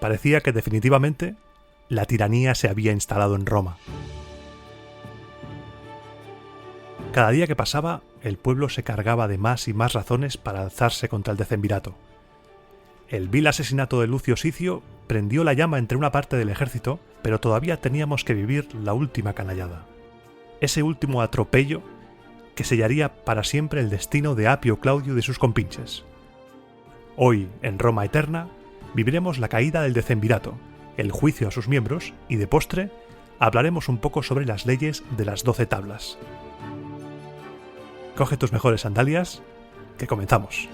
Parecía que definitivamente la tiranía se había instalado en Roma. Cada día que pasaba, el pueblo se cargaba de más y más razones para alzarse contra el decemvirato. El vil asesinato de Lucio Sicio prendió la llama entre una parte del ejército, pero todavía teníamos que vivir la última canallada. Ese último atropello que sellaría para siempre el destino de Apio Claudio y de sus compinches. Hoy, en Roma Eterna, viviremos la caída del decemvirato, el juicio a sus miembros y, de postre, hablaremos un poco sobre las leyes de las 12 tablas. Coge tus mejores sandalias, que comenzamos.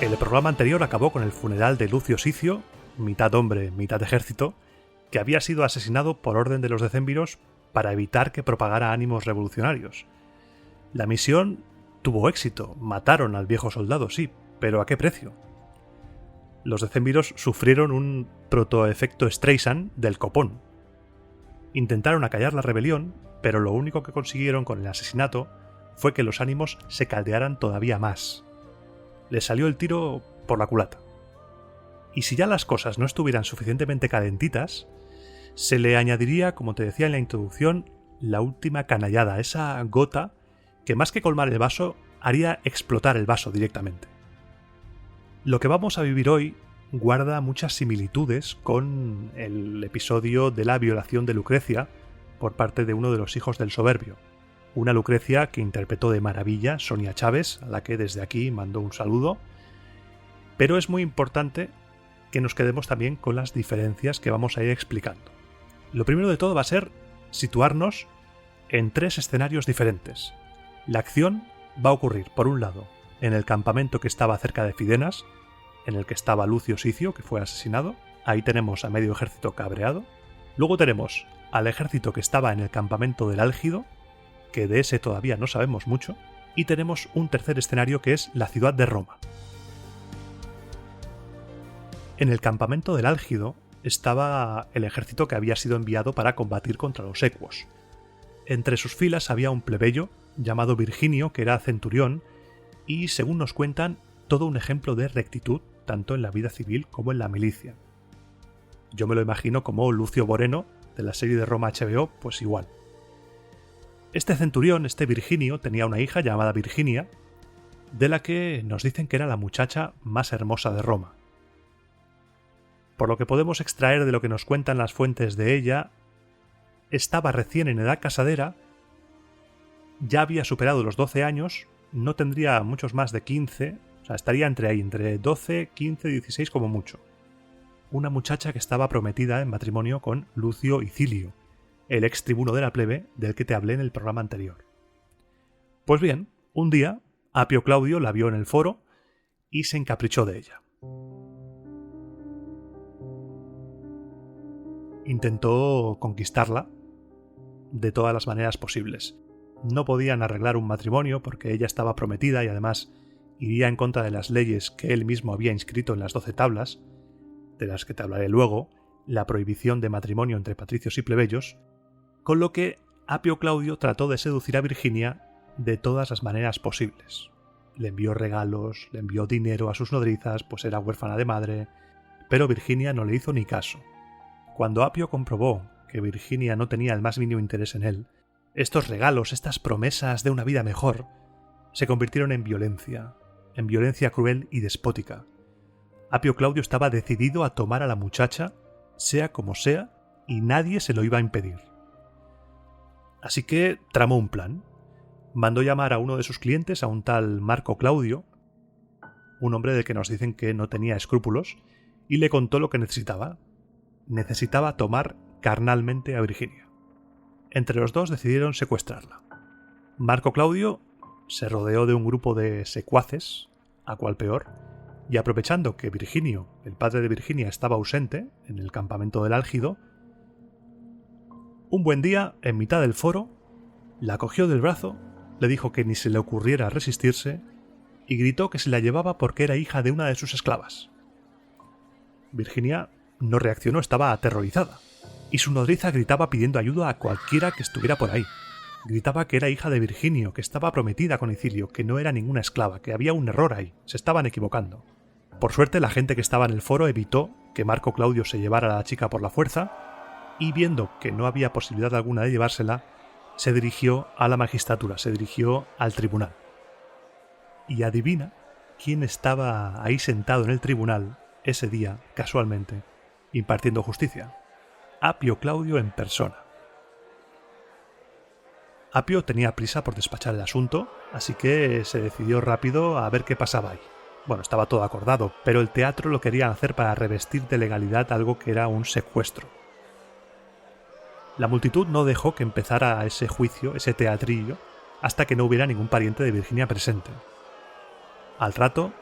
El programa anterior acabó con el funeral de Lucio Sicio, mitad hombre, mitad ejército, que había sido asesinado por orden de los decémviros para evitar que propagara ánimos revolucionarios. La misión tuvo éxito, mataron al viejo soldado, sí, pero ¿a qué precio? Los decémviros sufrieron un protoefecto Streisand del copón. Intentaron acallar la rebelión, pero lo único que consiguieron con el asesinato fue que los ánimos se caldearan todavía más. Les salió el tiro por la culata. Y si ya las cosas no estuvieran suficientemente calentitas, se le añadiría, como te decía en la introducción, la última canallada, esa gota que más que colmar el vaso, haría explotar el vaso directamente. Lo que vamos a vivir hoy guarda muchas similitudes con el episodio de la violación de Lucrecia por parte de uno de los hijos del soberbio. Una Lucrecia que interpretó de maravilla Sonia Chávez, a la que desde aquí mando un saludo. Pero es muy importante que nos quedemos también con las diferencias que vamos a ir explicando. Lo primero de todo va a ser situarnos en 3 escenarios diferentes. La acción va a ocurrir, por un lado, en el campamento que estaba cerca de Fidenas, en el que estaba Lucio Sicio, que fue asesinado. Ahí tenemos a medio ejército cabreado. Luego tenemos al ejército que estaba en el campamento del Álgido, que de ese todavía no sabemos mucho. Y tenemos un tercer escenario que es la ciudad de Roma. En el campamento del Álgido estaba el ejército que había sido enviado para combatir contra los ecuos. Entre sus filas había un plebeyo llamado Virginio, que era centurión, y, según nos cuentan, todo un ejemplo de rectitud, tanto en la vida civil como en la milicia. Yo me lo imagino como Lucio Boreno, de la serie de Roma HBO, pues igual. Este centurión, este Virginio, tenía una hija llamada Virginia, de la que nos dicen que era la muchacha más hermosa de Roma. Por lo que podemos extraer de lo que nos cuentan las fuentes de ella, estaba recién en edad casadera, ya había superado los 12 años, no tendría muchos más de 15, o sea, estaría entre 12, 15, 16 como mucho. Una muchacha que estaba prometida en matrimonio con Lucio Icilio, el ex tribuno de la plebe del que te hablé en el programa anterior. Pues bien, un día, Apio Claudio la vio en el foro y se encaprichó de ella. Intentó conquistarla de todas las maneras posibles. No podían arreglar un matrimonio porque ella estaba prometida y además iría en contra de las leyes que él mismo había inscrito en las 12 tablas, de las que te hablaré luego, la prohibición de matrimonio entre patricios y plebeyos, con lo que Apio Claudio trató de seducir a Virginia de todas las maneras posibles. Le envió regalos, le envió dinero a sus nodrizas, pues era huérfana de madre, pero Virginia no le hizo ni caso. Cuando Apio comprobó que Virginia no tenía el más mínimo interés en él, estos regalos, estas promesas de una vida mejor, se convirtieron en violencia cruel y despótica. Apio Claudio estaba decidido a tomar a la muchacha, sea como sea, y nadie se lo iba a impedir. Así que tramó un plan. Mandó llamar a uno de sus clientes, a un tal Marco Claudio, un hombre del que nos dicen que no tenía escrúpulos, y le contó lo que necesitaba. Necesitaba tomar carnalmente a Virginia. Entre los dos decidieron secuestrarla. Marco Claudio se rodeó de un grupo de secuaces, a cual peor, y aprovechando que Virginio, el padre de Virginia, estaba ausente en el campamento del Álgido, un buen día, en mitad del foro, la cogió del brazo, le dijo que ni se le ocurriera resistirse y gritó que se la llevaba porque era hija de una de sus esclavas. Virginia no reaccionó, estaba aterrorizada. y su nodriza gritaba pidiendo ayuda a cualquiera que estuviera por ahí. Gritaba que era hija de Virginio, que estaba prometida con Icilio, que no era ninguna esclava, que había un error ahí, se estaban equivocando. Por suerte, la gente que estaba en el foro evitó que Marco Claudio se llevara a la chica por la fuerza, y viendo que no había posibilidad alguna de llevársela, se dirigió a la magistratura, se dirigió al tribunal. Y adivina quién estaba ahí sentado en el tribunal ese día, casualmente, impartiendo justicia. Apio Claudio en persona. Apio tenía prisa por despachar el asunto, así que se decidió rápido a ver qué pasaba ahí. Bueno, estaba todo acordado, pero el teatro lo querían hacer para revestir de legalidad algo que era un secuestro. La multitud no dejó que empezara ese juicio, ese teatrillo, hasta que no hubiera ningún pariente de Virginia presente. Al rato,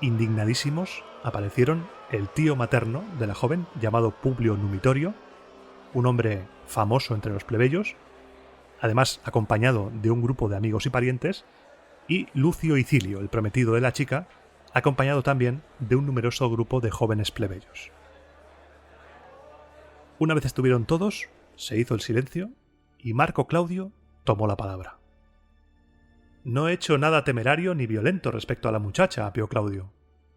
indignadísimos, aparecieron el tío materno de la joven, llamado Publio Numitorio, un hombre famoso entre los plebeyos, además acompañado de un grupo de amigos y parientes, y Lucio Icilio, el prometido de la chica, acompañado también de un numeroso grupo de jóvenes plebeyos. Una vez estuvieron todos, se hizo el silencio y Marco Claudio tomó la palabra. No he hecho nada temerario ni violento respecto a la muchacha, Apio Claudio.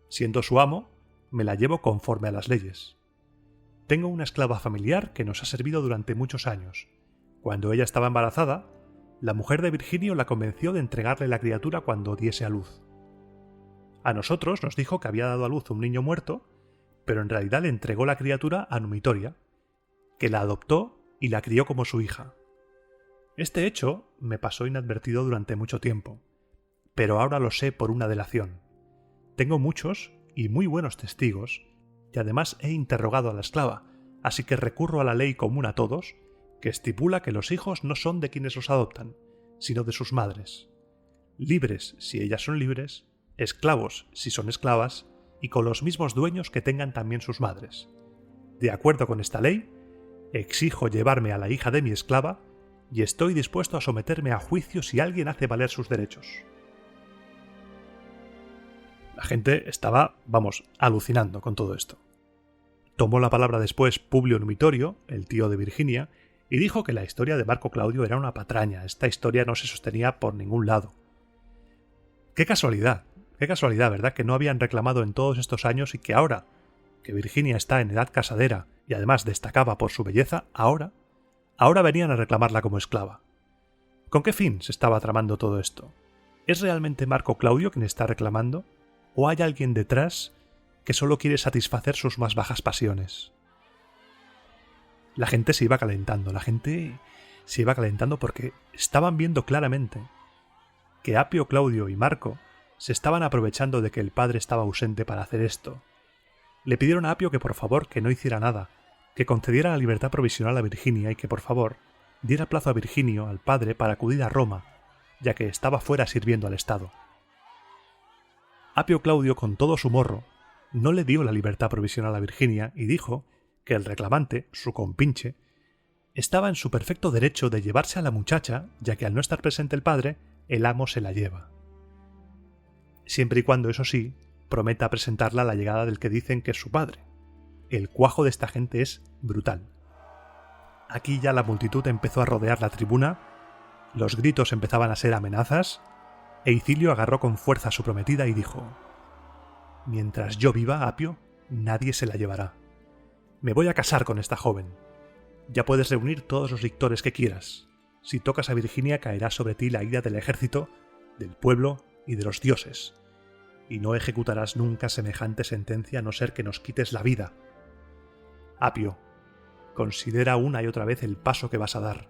Siendo su amo, me la llevo conforme a las leyes. Tengo una esclava familiar que nos ha servido durante muchos años. Cuando ella estaba embarazada, la mujer de Virginio la convenció de entregarle la criatura cuando diese a luz. A nosotros nos dijo que había dado a luz un niño muerto, pero en realidad le entregó la criatura a Numitoria, que la adoptó y la crió como su hija. Este hecho me pasó inadvertido durante mucho tiempo, pero ahora lo sé por una delación. Tengo muchos y muy buenos testigos, y además he interrogado a la esclava, así que recurro a la ley común a todos, que estipula que los hijos no son de quienes los adoptan, sino de sus madres. Libres si ellas son libres, esclavos si son esclavas, y con los mismos dueños que tengan también sus madres. De acuerdo con esta ley, exijo llevarme a la hija de mi esclava y estoy dispuesto a someterme a juicio si alguien hace valer sus derechos. La gente estaba, alucinando con todo esto. Tomó la palabra después Publio Numitorio, el tío de Virginia, y dijo que la historia de Marco Claudio era una patraña, esta historia no se sostenía por ningún lado. Qué casualidad, ¿verdad? Que no habían reclamado en todos estos años y que ahora, que Virginia está en edad casadera y además destacaba por su belleza, ahora venían a reclamarla como esclava. ¿Con qué fin se estaba tramando todo esto? ¿Es realmente Marco Claudio quien está reclamando? ¿O hay alguien detrás que solo quiere satisfacer sus más bajas pasiones? La gente se iba calentando, porque estaban viendo claramente que Apio Claudio y Marco se estaban aprovechando de que el padre estaba ausente para hacer esto. Le pidieron a Apio que por favor que no hiciera nada, que concediera la libertad provisional a Virginia y que por favor diera plazo a Virginio, al padre, para acudir a Roma, ya que estaba fuera sirviendo al Estado. Apio Claudio, con todo su morro, no le dio la libertad provisional a Virginia y dijo que el reclamante, su compinche, estaba en su perfecto derecho de llevarse a la muchacha, ya que al no estar presente el padre, el amo se la lleva. Siempre y cuando, eso sí, prometa presentarla a la llegada del que dicen que es su padre. El cuajo de esta gente es brutal. Aquí ya la multitud empezó a rodear la tribuna, los gritos empezaban a ser amenazas, e Icilio agarró con fuerza a su prometida y dijo: «Mientras yo viva, Apio, nadie se la llevará. Me voy a casar con esta joven. Ya puedes reunir todos los lictores que quieras. Si tocas a Virginia caerá sobre ti la ira del ejército, del pueblo y de los dioses. Y no ejecutarás nunca semejante sentencia a no ser que nos quites la vida. Apio, considera una y otra vez el paso que vas a dar.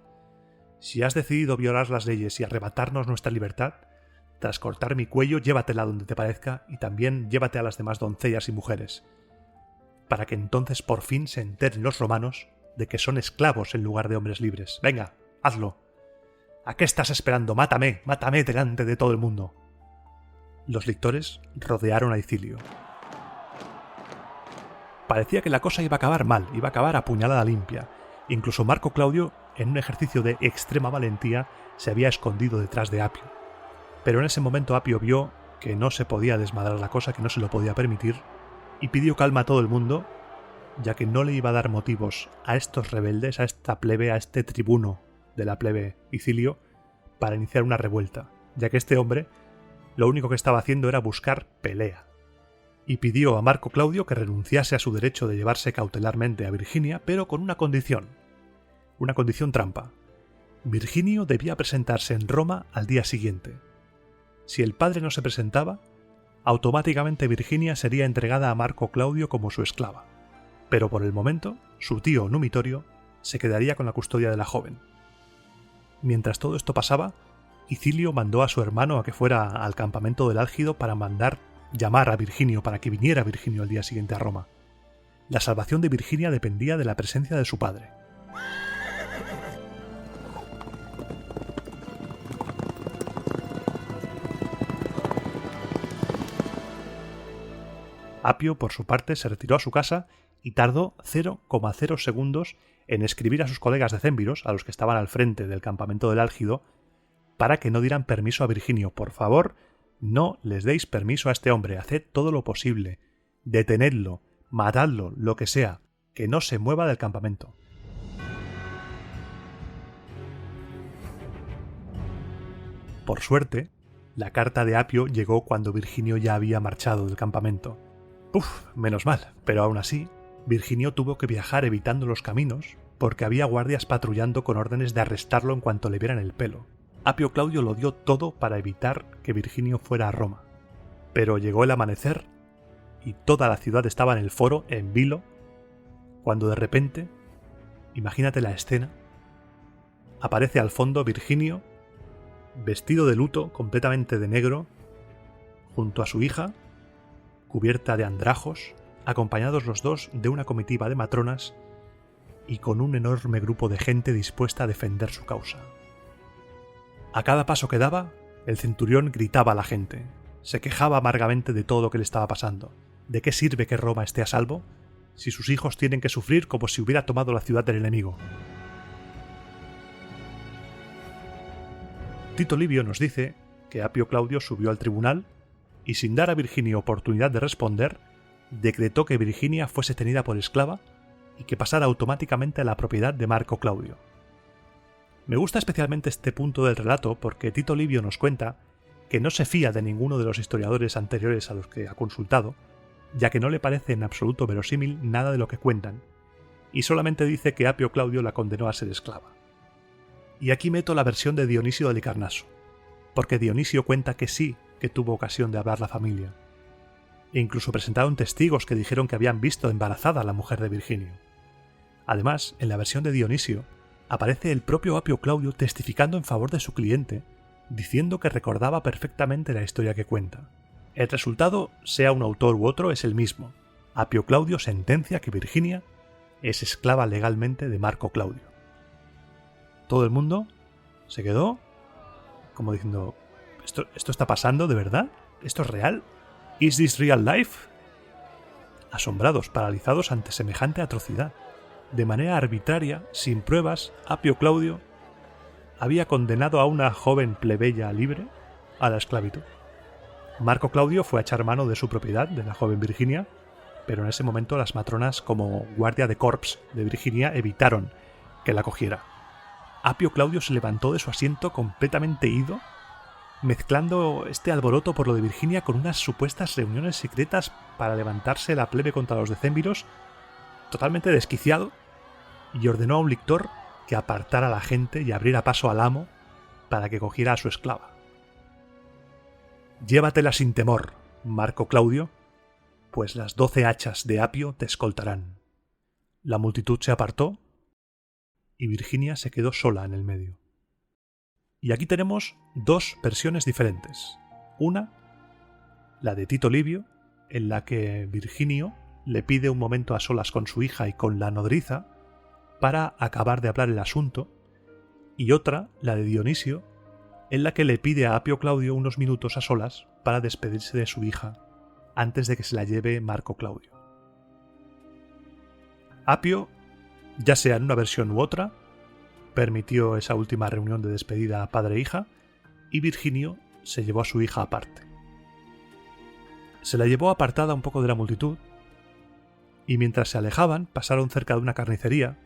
Si has decidido violar las leyes y arrebatarnos nuestra libertad, tras cortar mi cuello, llévatela donde te parezca y también llévate a las demás doncellas y mujeres, para que entonces por fin se enteren los romanos de que son esclavos en lugar de hombres libres. Venga, hazlo. ¿A qué estás esperando? Mátame, mátame delante de todo el mundo». Los lictores rodearon a Icilio. Parecía que la cosa iba a acabar mal, iba a acabar a puñalada limpia. Incluso Marco Claudio, en un ejercicio de extrema valentía, se había escondido detrás de Apio. Pero en ese momento Apio vio que no se podía desmadrar la cosa, que no se lo podía permitir, y pidió calma a todo el mundo, ya que no le iba a dar motivos a estos rebeldes, a esta plebe, a este tribuno de la plebe Icilio, para iniciar una revuelta, ya que este hombre lo único que estaba haciendo era buscar pelea. Y pidió a Marco Claudio que renunciase a su derecho de llevarse cautelarmente a Virginia, pero con una condición trampa. Virginio debía presentarse en Roma al día siguiente. Si el padre no se presentaba, automáticamente Virginia sería entregada a Marco Claudio como su esclava. Pero por el momento, su tío Numitorio se quedaría con la custodia de la joven. Mientras todo esto pasaba, Icilio mandó a su hermano a que fuera al campamento del Álgido para mandar llamar a Virginio para que viniera Virginio al día siguiente a Roma. La salvación de Virginia dependía de la presencia de su padre. Apio, por su parte, se retiró a su casa y tardó 0,0 segundos en escribir a sus colegas decémviros, a los que estaban al frente del campamento del Álgido, para que no dieran permiso a Virginio. Por favor, no les deis permiso a este hombre, haced todo lo posible, detenedlo, matadlo, lo que sea, que no se mueva del campamento. Por suerte, la carta de Apio llegó cuando Virginio ya había marchado del campamento. Menos mal, pero aún así, Virginio tuvo que viajar evitando los caminos porque había guardias patrullando con órdenes de arrestarlo en cuanto le vieran el pelo. Apio Claudio lo dio todo para evitar que Virginio fuera a Roma. Pero llegó el amanecer y toda la ciudad estaba en el foro, en vilo, cuando de repente, imagínate la escena, aparece al fondo Virginio, vestido de luto, completamente de negro, junto a su hija, cubierta de andrajos, acompañados los dos de una comitiva de matronas y con un enorme grupo de gente dispuesta a defender su causa. A cada paso que daba, el centurión gritaba a la gente, se quejaba amargamente de todo lo que le estaba pasando. ¿De qué sirve que Roma esté a salvo si sus hijos tienen que sufrir como si hubiera tomado la ciudad del enemigo? Tito Livio nos dice que Apio Claudio subió al tribunal y, sin dar a Virginia oportunidad de responder, decretó que Virginia fuese tenida por esclava y que pasara automáticamente a la propiedad de Marco Claudio. Me gusta especialmente este punto del relato porque Tito Livio nos cuenta que no se fía de ninguno de los historiadores anteriores a los que ha consultado, ya que no le parece en absoluto verosímil nada de lo que cuentan, y solamente dice que Apio Claudio la condenó a ser esclava. Y aquí meto la versión de Dionisio de Halicarnaso, porque Dionisio cuenta que sí que tuvo ocasión de hablar la familia, e incluso presentaron testigos que dijeron que habían visto embarazada a la mujer de Virginio. Además, en la versión de Dionisio, aparece el propio Apio Claudio testificando en favor de su cliente, diciendo que recordaba perfectamente la historia que cuenta. El resultado, sea un autor u otro, es el mismo. Apio Claudio sentencia que Virginia es esclava legalmente de Marco Claudio. Todo el mundo se quedó como diciendo, ¿esto está pasando de verdad? ¿Esto es real? ¿Is this real life? Asombrados, paralizados ante semejante atrocidad. De manera arbitraria, sin pruebas, Apio Claudio había condenado a una joven plebeya libre a la esclavitud. Marco Claudio fue a echar mano de su propiedad, de la joven Virginia, pero en ese momento las matronas, como guardia de corps de Virginia, evitaron que la cogiera. Apio Claudio se levantó de su asiento completamente ido, mezclando este alboroto por lo de Virginia con unas supuestas reuniones secretas para levantarse la plebe contra los decémviros, totalmente desquiciado, y ordenó a un lictor que apartara a la gente y abriera paso al amo para que cogiera a su esclava. «Llévatela sin temor, Marco Claudio, pues las 12 hachas de Apio te escoltarán». La multitud se apartó y Virginia se quedó sola en el medio. Y aquí tenemos dos versiones diferentes. Una, la de Tito Livio, en la que Virginio le pide un momento a solas con su hija y con la nodriza para acabar de hablar el asunto, y otra, la de Dionisio, en la que le pide a Apio Claudio unos minutos a solas para despedirse de su hija antes de que se la lleve Marco Claudio. Apio, ya sea en una versión u otra, permitió esa última reunión de despedida padre e hija, y Virginio se llevó a su hija aparte. Se la llevó apartada un poco de la multitud, y mientras se alejaban pasaron cerca de una carnicería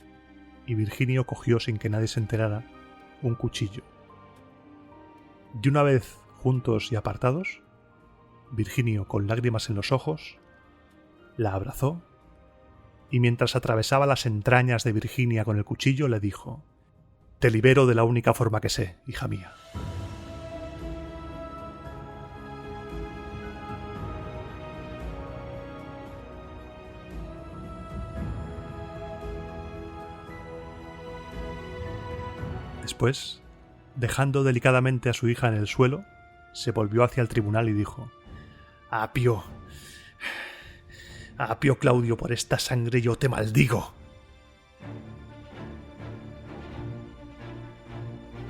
y Virginio cogió sin que nadie se enterara un cuchillo. Y una vez juntos y apartados, Virginio, con lágrimas en los ojos, la abrazó y mientras atravesaba las entrañas de Virginia con el cuchillo le dijo: «Te libero de la única forma que sé, hija mía». Después, dejando delicadamente a su hija en el suelo, se volvió hacia el tribunal y dijo: «Apio, Apio Claudio, por esta sangre yo te maldigo».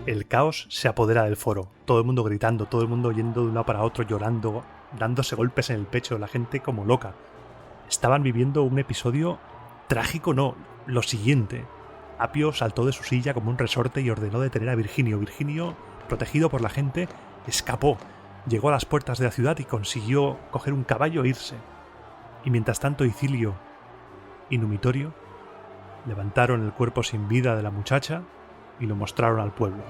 El caos se apodera del foro, todo el mundo gritando, todo el mundo yendo de un lado para otro, llorando, dándose golpes en el pecho, la gente como loca. Estaban viviendo un episodio trágico, no, lo siguiente. Apio saltó de su silla como un resorte y ordenó detener a Virginio. Virginio, protegido por la gente, escapó, llegó a las puertas de la ciudad y consiguió coger un caballo e irse. Y mientras tanto Icilio y Numitorio levantaron el cuerpo sin vida de la muchacha y lo mostraron al pueblo.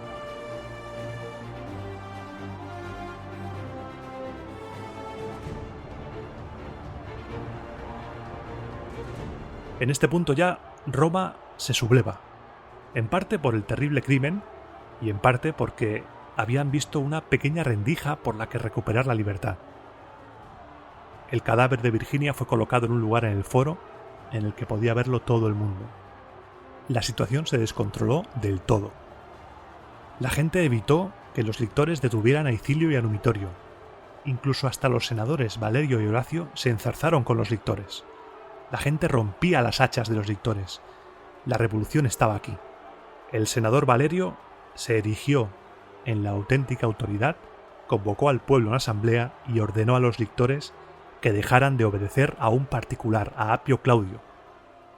En este punto ya Roma se subleva, en parte por el terrible crimen y en parte porque habían visto una pequeña rendija por la que recuperar la libertad. El cadáver de Virginia fue colocado en un lugar en el foro en el que podía verlo todo el mundo. La situación se descontroló del todo. La gente evitó que los lictores detuvieran a Icilio y a Numitorio. Incluso hasta los senadores Valerio y Horacio se enzarzaron con los lictores. La gente rompía las hachas de los lictores. La revolución estaba aquí. El senador Valerio se erigió en la auténtica autoridad, convocó al pueblo en asamblea y ordenó a los lictores que dejaran de obedecer a un particular, a Apio Claudio.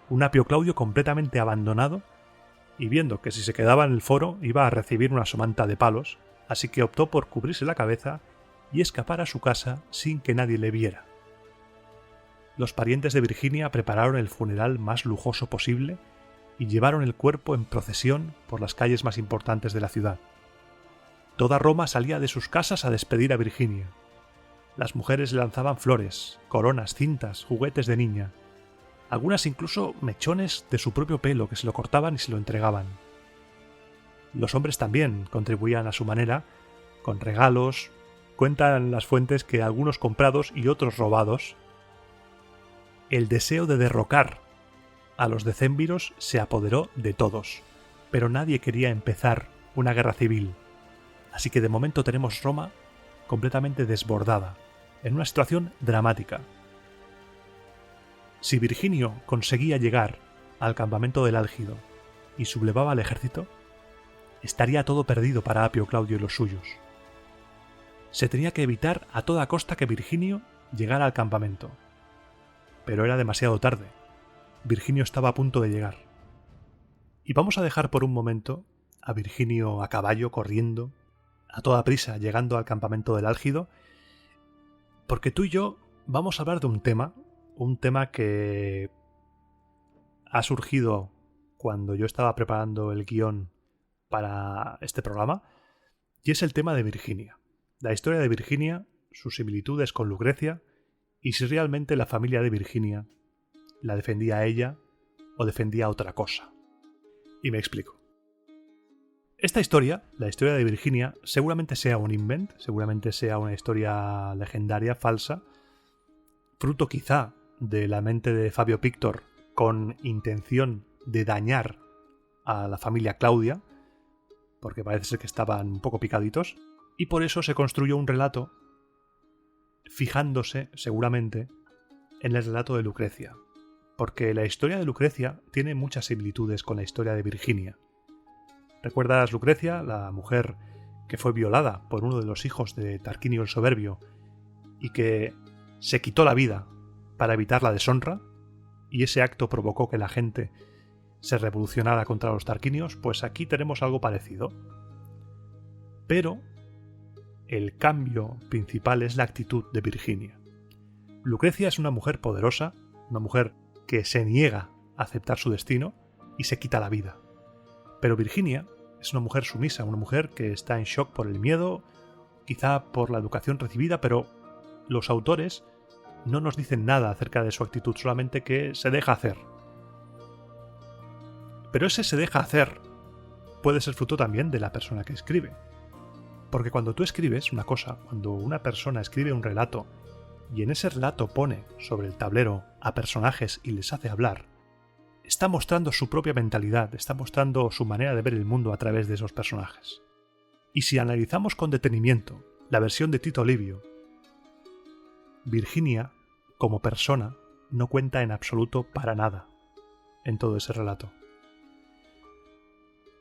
Un Apio Claudio completamente abandonado y viendo que si se quedaba en el foro iba a recibir una somanta de palos, así que optó por cubrirse la cabeza y escapar a su casa sin que nadie le viera. Los parientes de Virginia prepararon el funeral más lujoso posible y llevaron el cuerpo en procesión por las calles más importantes de la ciudad. Toda Roma salía de sus casas a despedir a Virginia. Las mujeres le lanzaban flores, coronas, cintas, juguetes de niña. Algunas incluso mechones de su propio pelo que se lo cortaban y se lo entregaban. Los hombres también contribuían a su manera, con regalos. Cuentan las fuentes que algunos comprados y otros robados. El deseo de derrocar a los decémviros se apoderó de todos, pero nadie quería empezar una guerra civil. Así que de momento tenemos Roma completamente desbordada, en una situación dramática. Si Virginio conseguía llegar al campamento del Álgido y sublevaba al ejército, estaría todo perdido para Apio Claudio y los suyos. Se tenía que evitar a toda costa que Virginio llegara al campamento. Pero era demasiado tarde. Virginio estaba a punto de llegar. Y vamos a dejar por un momento a Virginio a caballo corriendo, a toda prisa llegando al campamento del Álgido, porque tú y yo vamos a hablar de un tema que ha surgido cuando yo estaba preparando el guión para este programa, y es el tema de Virginia. La historia de Virginia, sus similitudes con Lucrecia, y si realmente la familia de Virginia la defendía a ella o defendía a otra cosa. Y me explico. Esta historia, la historia de Virginia, seguramente sea un invent, seguramente sea una historia legendaria, falsa, fruto quizá de la mente de Fabio Pictor con intención de dañar a la familia Claudia, porque parece ser que estaban un poco picaditos, y por eso se construyó un relato fijándose, seguramente, en el relato de Lucrecia, porque la historia de Lucrecia tiene muchas similitudes con la historia de Virginia. ¿Recuerdas Lucrecia, la mujer que fue violada por uno de los hijos de Tarquinio el Soberbio y que se quitó la vida para evitar la deshonra? Y ese acto provocó que la gente se revolucionara contra los tarquinios. Pues aquí tenemos algo parecido. Pero el cambio principal es la actitud de Virginia. Lucrecia es una mujer poderosa, una mujer que se niega a aceptar su destino y se quita la vida. Pero Virginia es una mujer sumisa, una mujer que está en shock por el miedo, quizá por la educación recibida, pero los autores no nos dicen nada acerca de su actitud, solamente que se deja hacer. Pero ese se deja hacer puede ser fruto también de la persona que escribe. Porque cuando tú escribes una cosa, cuando una persona escribe un relato y en ese relato pone sobre el tablero a personajes y les hace hablar, está mostrando su propia mentalidad, está mostrando su manera de ver el mundo a través de esos personajes. Y si analizamos con detenimiento la versión de Tito Livio, Virginia, como persona, no cuenta en absoluto para nada en todo ese relato.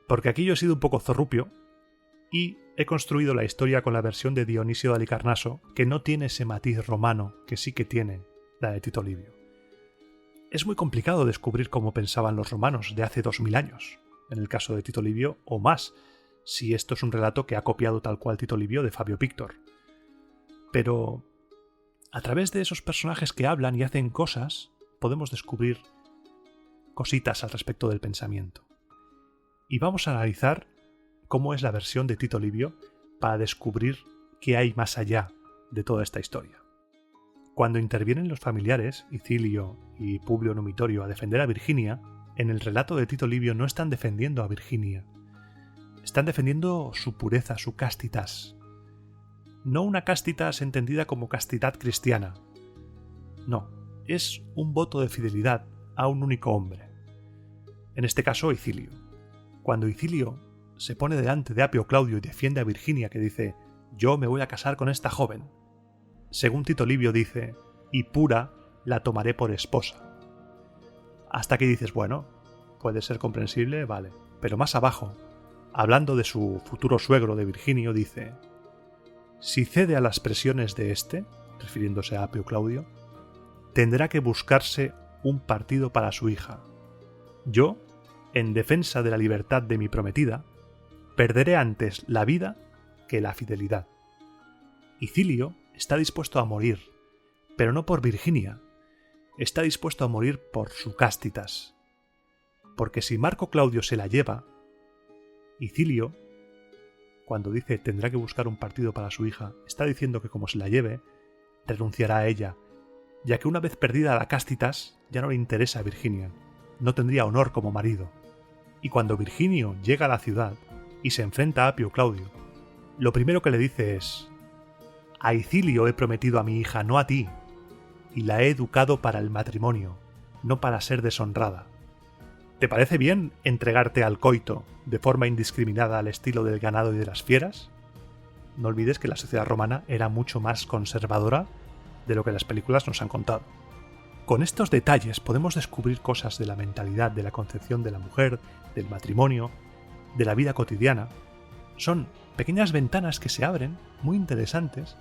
Porque aquí yo he sido un poco zorrupio y he construido la historia con la versión de Dionisio de Halicarnaso, que no tiene ese matiz romano que sí que tiene la de Tito Livio. Es muy complicado descubrir cómo pensaban los romanos de hace 2000 años, en el caso de Tito Livio, o más, si esto es un relato que ha copiado tal cual Tito Livio de Fabio Pictor. Pero a través de esos personajes que hablan y hacen cosas, podemos descubrir cositas al respecto del pensamiento. Y vamos a analizar cómo es la versión de Tito Livio para descubrir qué hay más allá de toda esta historia. Cuando intervienen los familiares, Icilio y Publio Numitorio, a defender a Virginia, en el relato de Tito Livio no están defendiendo a Virginia. Están defendiendo su pureza, su castitas. No una castitas entendida como castidad cristiana. No, es un voto de fidelidad a un único hombre. En este caso, Icilio. Cuando Icilio se pone delante de Apio Claudio y defiende a Virginia, que dice: yo me voy a casar con esta joven, según Tito Livio dice: y pura la tomaré por esposa. Hasta que dices, bueno, puede ser comprensible, vale. Pero más abajo, hablando de su futuro suegro de Virginio, dice: si cede a las presiones de éste, refiriéndose a Apio Claudio, tendrá que buscarse un partido para su hija. Yo, en defensa de la libertad de mi prometida, perderé antes la vida que la fidelidad. Icilio está dispuesto a morir, pero no por Virginia, está dispuesto a morir por su castitas. Porque si Marco Claudio se la lleva, Icilio, cuando dice tendrá que buscar un partido para su hija, está diciendo que como se la lleve, renunciará a ella, ya que una vez perdida la castitas, ya no le interesa a Virginia, no tendría honor como marido. Y cuando Virginio llega a la ciudad y se enfrenta a Apio Claudio, lo primero que le dice es: a Icilio he prometido a mi hija, no a ti, y la he educado para el matrimonio, no para ser deshonrada. ¿Te parece bien entregarte al coito de forma indiscriminada al estilo del ganado y de las fieras? No olvides que la sociedad romana era mucho más conservadora de lo que las películas nos han contado. Con estos detalles podemos descubrir cosas de la mentalidad, de la concepción de la mujer, del matrimonio, de la vida cotidiana. Son pequeñas ventanas que se abren, muy interesantes,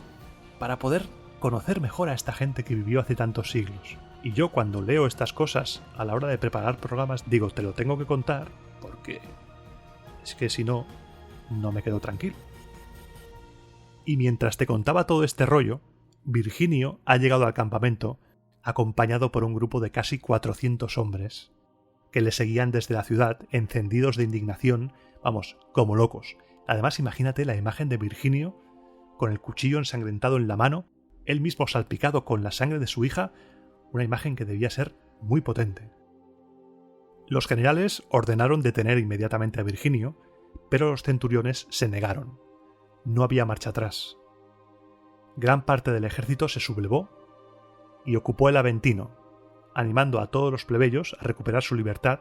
para poder conocer mejor a esta gente que vivió hace tantos siglos. Y yo cuando leo estas cosas a la hora de preparar programas digo, te lo tengo que contar porque es que si no, no me quedo tranquilo. Y mientras te contaba todo este rollo, Virginio ha llegado al campamento acompañado por un grupo de casi 400 hombres que le seguían desde la ciudad, encendidos de indignación, vamos, como locos. Además, imagínate la imagen de Virginio con el cuchillo ensangrentado en la mano, él mismo salpicado con la sangre de su hija, una imagen que debía ser muy potente. Los generales ordenaron detener inmediatamente a Virginio, pero los centuriones se negaron. No había marcha atrás. Gran parte del ejército se sublevó y ocupó el Aventino, animando a todos los plebeyos a recuperar su libertad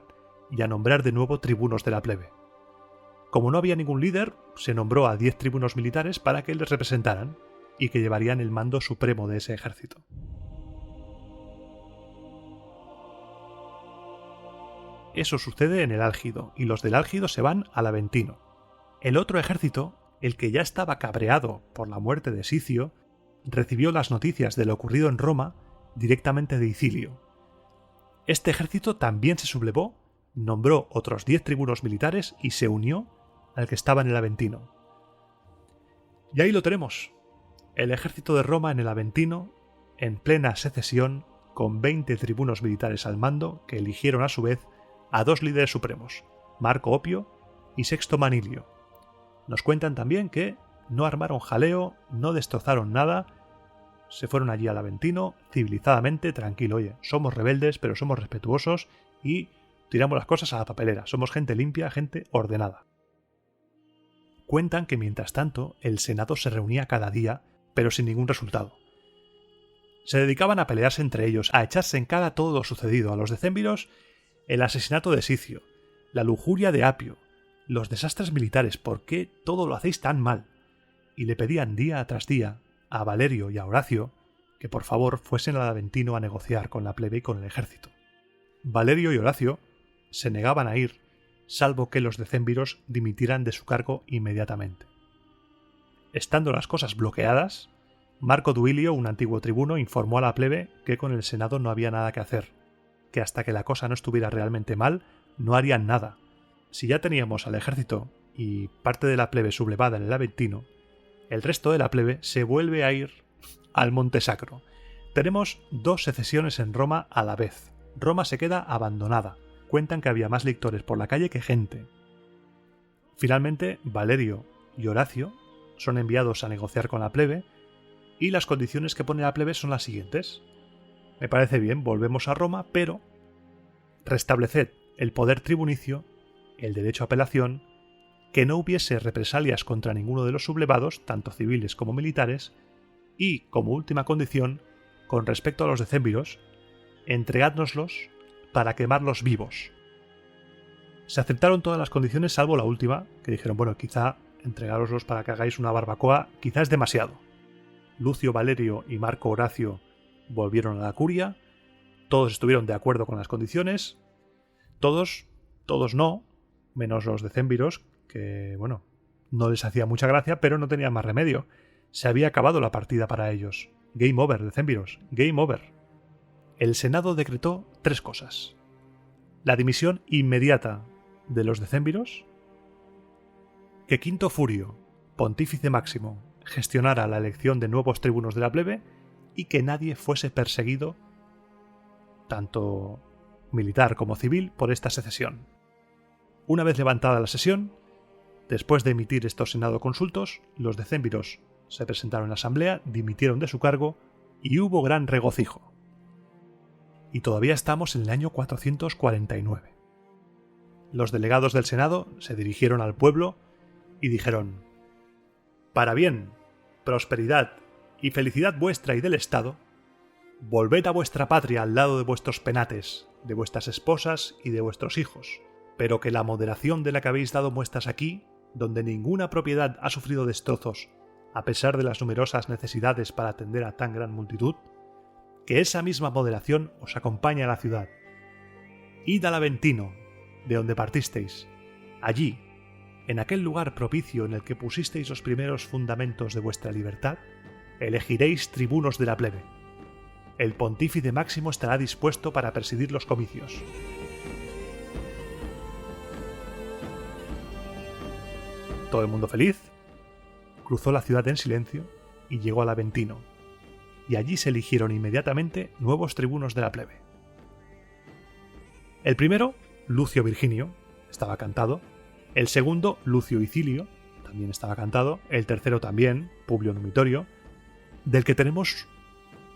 y a nombrar de nuevo tribunos de la plebe. Como no había ningún líder, se nombró a 10 tribunos militares para que les representaran y que llevarían el mando supremo de ese ejército. Eso sucede en el Álgido, y los del Álgido se van al Aventino. El otro ejército, el que ya estaba cabreado por la muerte de Sicio, recibió las noticias de lo ocurrido en Roma directamente de Icilio. Este ejército también se sublevó, nombró otros 10 tribunos militares y se unió al que estaba en el Aventino. Y ahí lo tenemos, el ejército de Roma en el Aventino, en plena secesión, con 20 tribunos militares al mando que eligieron a su vez a 2 líderes supremos, Marco Opio y Sexto Manilio. Nos cuentan también que no armaron jaleo, no destrozaron nada, se fueron allí al Aventino civilizadamente, tranquilo, oye, somos rebeldes pero somos respetuosos y tiramos las cosas a la papelera, somos gente limpia, gente ordenada. Cuentan que mientras tanto el Senado se reunía cada día, pero sin ningún resultado. Se dedicaban a pelearse entre ellos, a echarse en cara todo lo sucedido, a los decémviros el asesinato de Sicio, la lujuria de Apio, los desastres militares, ¿por qué todo lo hacéis tan mal? Y le pedían día tras día a Valerio y a Horacio que por favor fuesen al Aventino a negociar con la plebe y con el ejército. Valerio y Horacio se negaban a ir, salvo que los decémviros dimitieran de su cargo inmediatamente. Estando las cosas bloqueadas, Marco Duilio, un antiguo tribuno, informó a la plebe que con el Senado no había nada que hacer, que hasta que la cosa no estuviera realmente mal, no harían nada. Si ya teníamos al ejército y parte de la plebe sublevada en el Aventino, el resto de la plebe se vuelve a ir al Monte Sacro. Tenemos 2 secesiones en Roma a la vez. Roma se queda abandonada. Cuentan que había más lictores por la calle que gente. Finalmente, Valerio y Horacio son enviados a negociar con la plebe y las condiciones que pone la plebe son las siguientes. Me parece bien, volvemos a Roma, pero restableced el poder tribunicio, el derecho a apelación, que no hubiese represalias contra ninguno de los sublevados, tanto civiles como militares, y, como última condición, con respecto a los decémviros, entregádnoslos para quemarlos vivos. Se aceptaron todas las condiciones salvo la última, que dijeron, bueno, quizá entregároslos para que hagáis una barbacoa, quizá es demasiado. Lucio Valerio y Marco Horacio volvieron a la curia, todos estuvieron de acuerdo con las condiciones, todos no, menos los decémviros, que, bueno, no les hacía mucha gracia, pero no tenían más remedio. Se había acabado la partida para ellos. Game over, decémviros, game over. El Senado decretó 3 cosas. La dimisión inmediata de los decémviros, que Quinto Furio, pontífice máximo, gestionara la elección de nuevos tribunos de la plebe y que nadie fuese perseguido, tanto militar como civil, por esta secesión. Una vez levantada la sesión, después de emitir estos senado consultos, los decémviros se presentaron en la asamblea, dimitieron de su cargo y hubo gran regocijo. Y todavía estamos en el año 449. Los delegados del Senado se dirigieron al pueblo y dijeron: para bien, prosperidad y felicidad vuestra y del Estado, volved a vuestra patria al lado de vuestros penates, de vuestras esposas y de vuestros hijos, pero que la moderación de la que habéis dado muestras aquí, donde ninguna propiedad ha sufrido destrozos, a pesar de las numerosas necesidades para atender a tan gran multitud, que esa misma moderación os acompañe a la ciudad. Id al Aventino, de donde partisteis. Allí, en aquel lugar propicio en el que pusisteis los primeros fundamentos de vuestra libertad, elegiréis tribunos de la plebe. El pontífice máximo estará dispuesto para presidir los comicios. Todo el mundo feliz, cruzó la ciudad en silencio y llegó al Aventino, y allí se eligieron inmediatamente nuevos tribunos de la plebe. El primero, Lucio Virginio, estaba cantado. El segundo, Lucio Icilio, también estaba cantado. El tercero también, Publio Numitorio, del que tenemos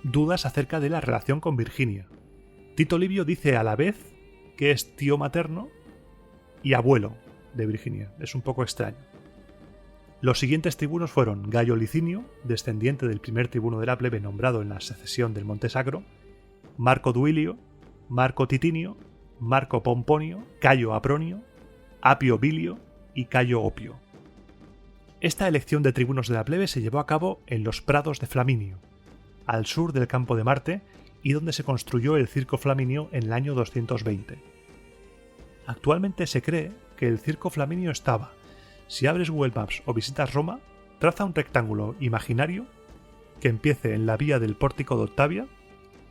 dudas acerca de la relación con Virginia. Tito Livio dice a la vez que es tío materno y abuelo de Virginia. Es un poco extraño. Los siguientes tribunos fueron Gayo Licinio, descendiente del primer tribuno de la plebe nombrado en la secesión del Monte Sacro, Marco Duilio, Marco Titinio, Marco Pomponio, Cayo Apronio, Apio Bilio y Cayo Opio. Esta elección de tribunos de la plebe se llevó a cabo en los prados de Flaminio, al sur del campo de Marte, y donde se construyó el Circo Flaminio en el año 220. Actualmente se cree que el Circo Flaminio estaba, si abres Google Maps o visitas Roma, traza un rectángulo imaginario que empiece en la vía del Pórtico de Octavia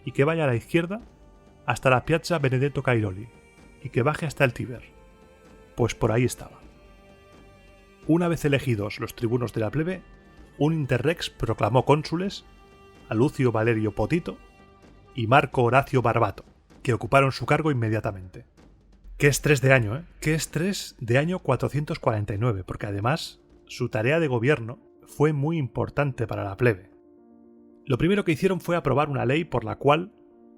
y que vaya a la izquierda hasta la Piazza Benedetto Cairoli y que baje hasta el Tíber. Pues por ahí estaba. Una vez elegidos los tribunos de la plebe, un interrex proclamó cónsules a Lucio Valerio Potito y Marco Horacio Barbato, que ocuparon su cargo inmediatamente. Qué estrés de año, ¿eh? Qué estrés de año 449, porque además su tarea de gobierno fue muy importante para la plebe. Lo primero que hicieron fue aprobar una ley por la cual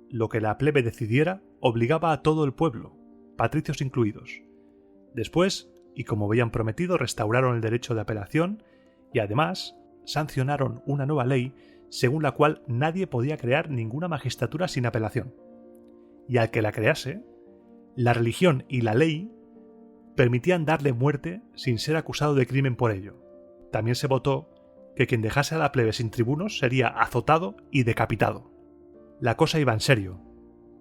lo que la plebe decidiera obligaba a todo el pueblo, patricios incluidos. Después, y como habían prometido, restauraron el derecho de apelación y además sancionaron una nueva ley según la cual nadie podía crear ninguna magistratura sin apelación. Y al que la crease, la religión y la ley permitían darle muerte sin ser acusado de crimen por ello. También se votó que quien dejase a la plebe sin tribunos sería azotado y decapitado. La cosa iba en serio,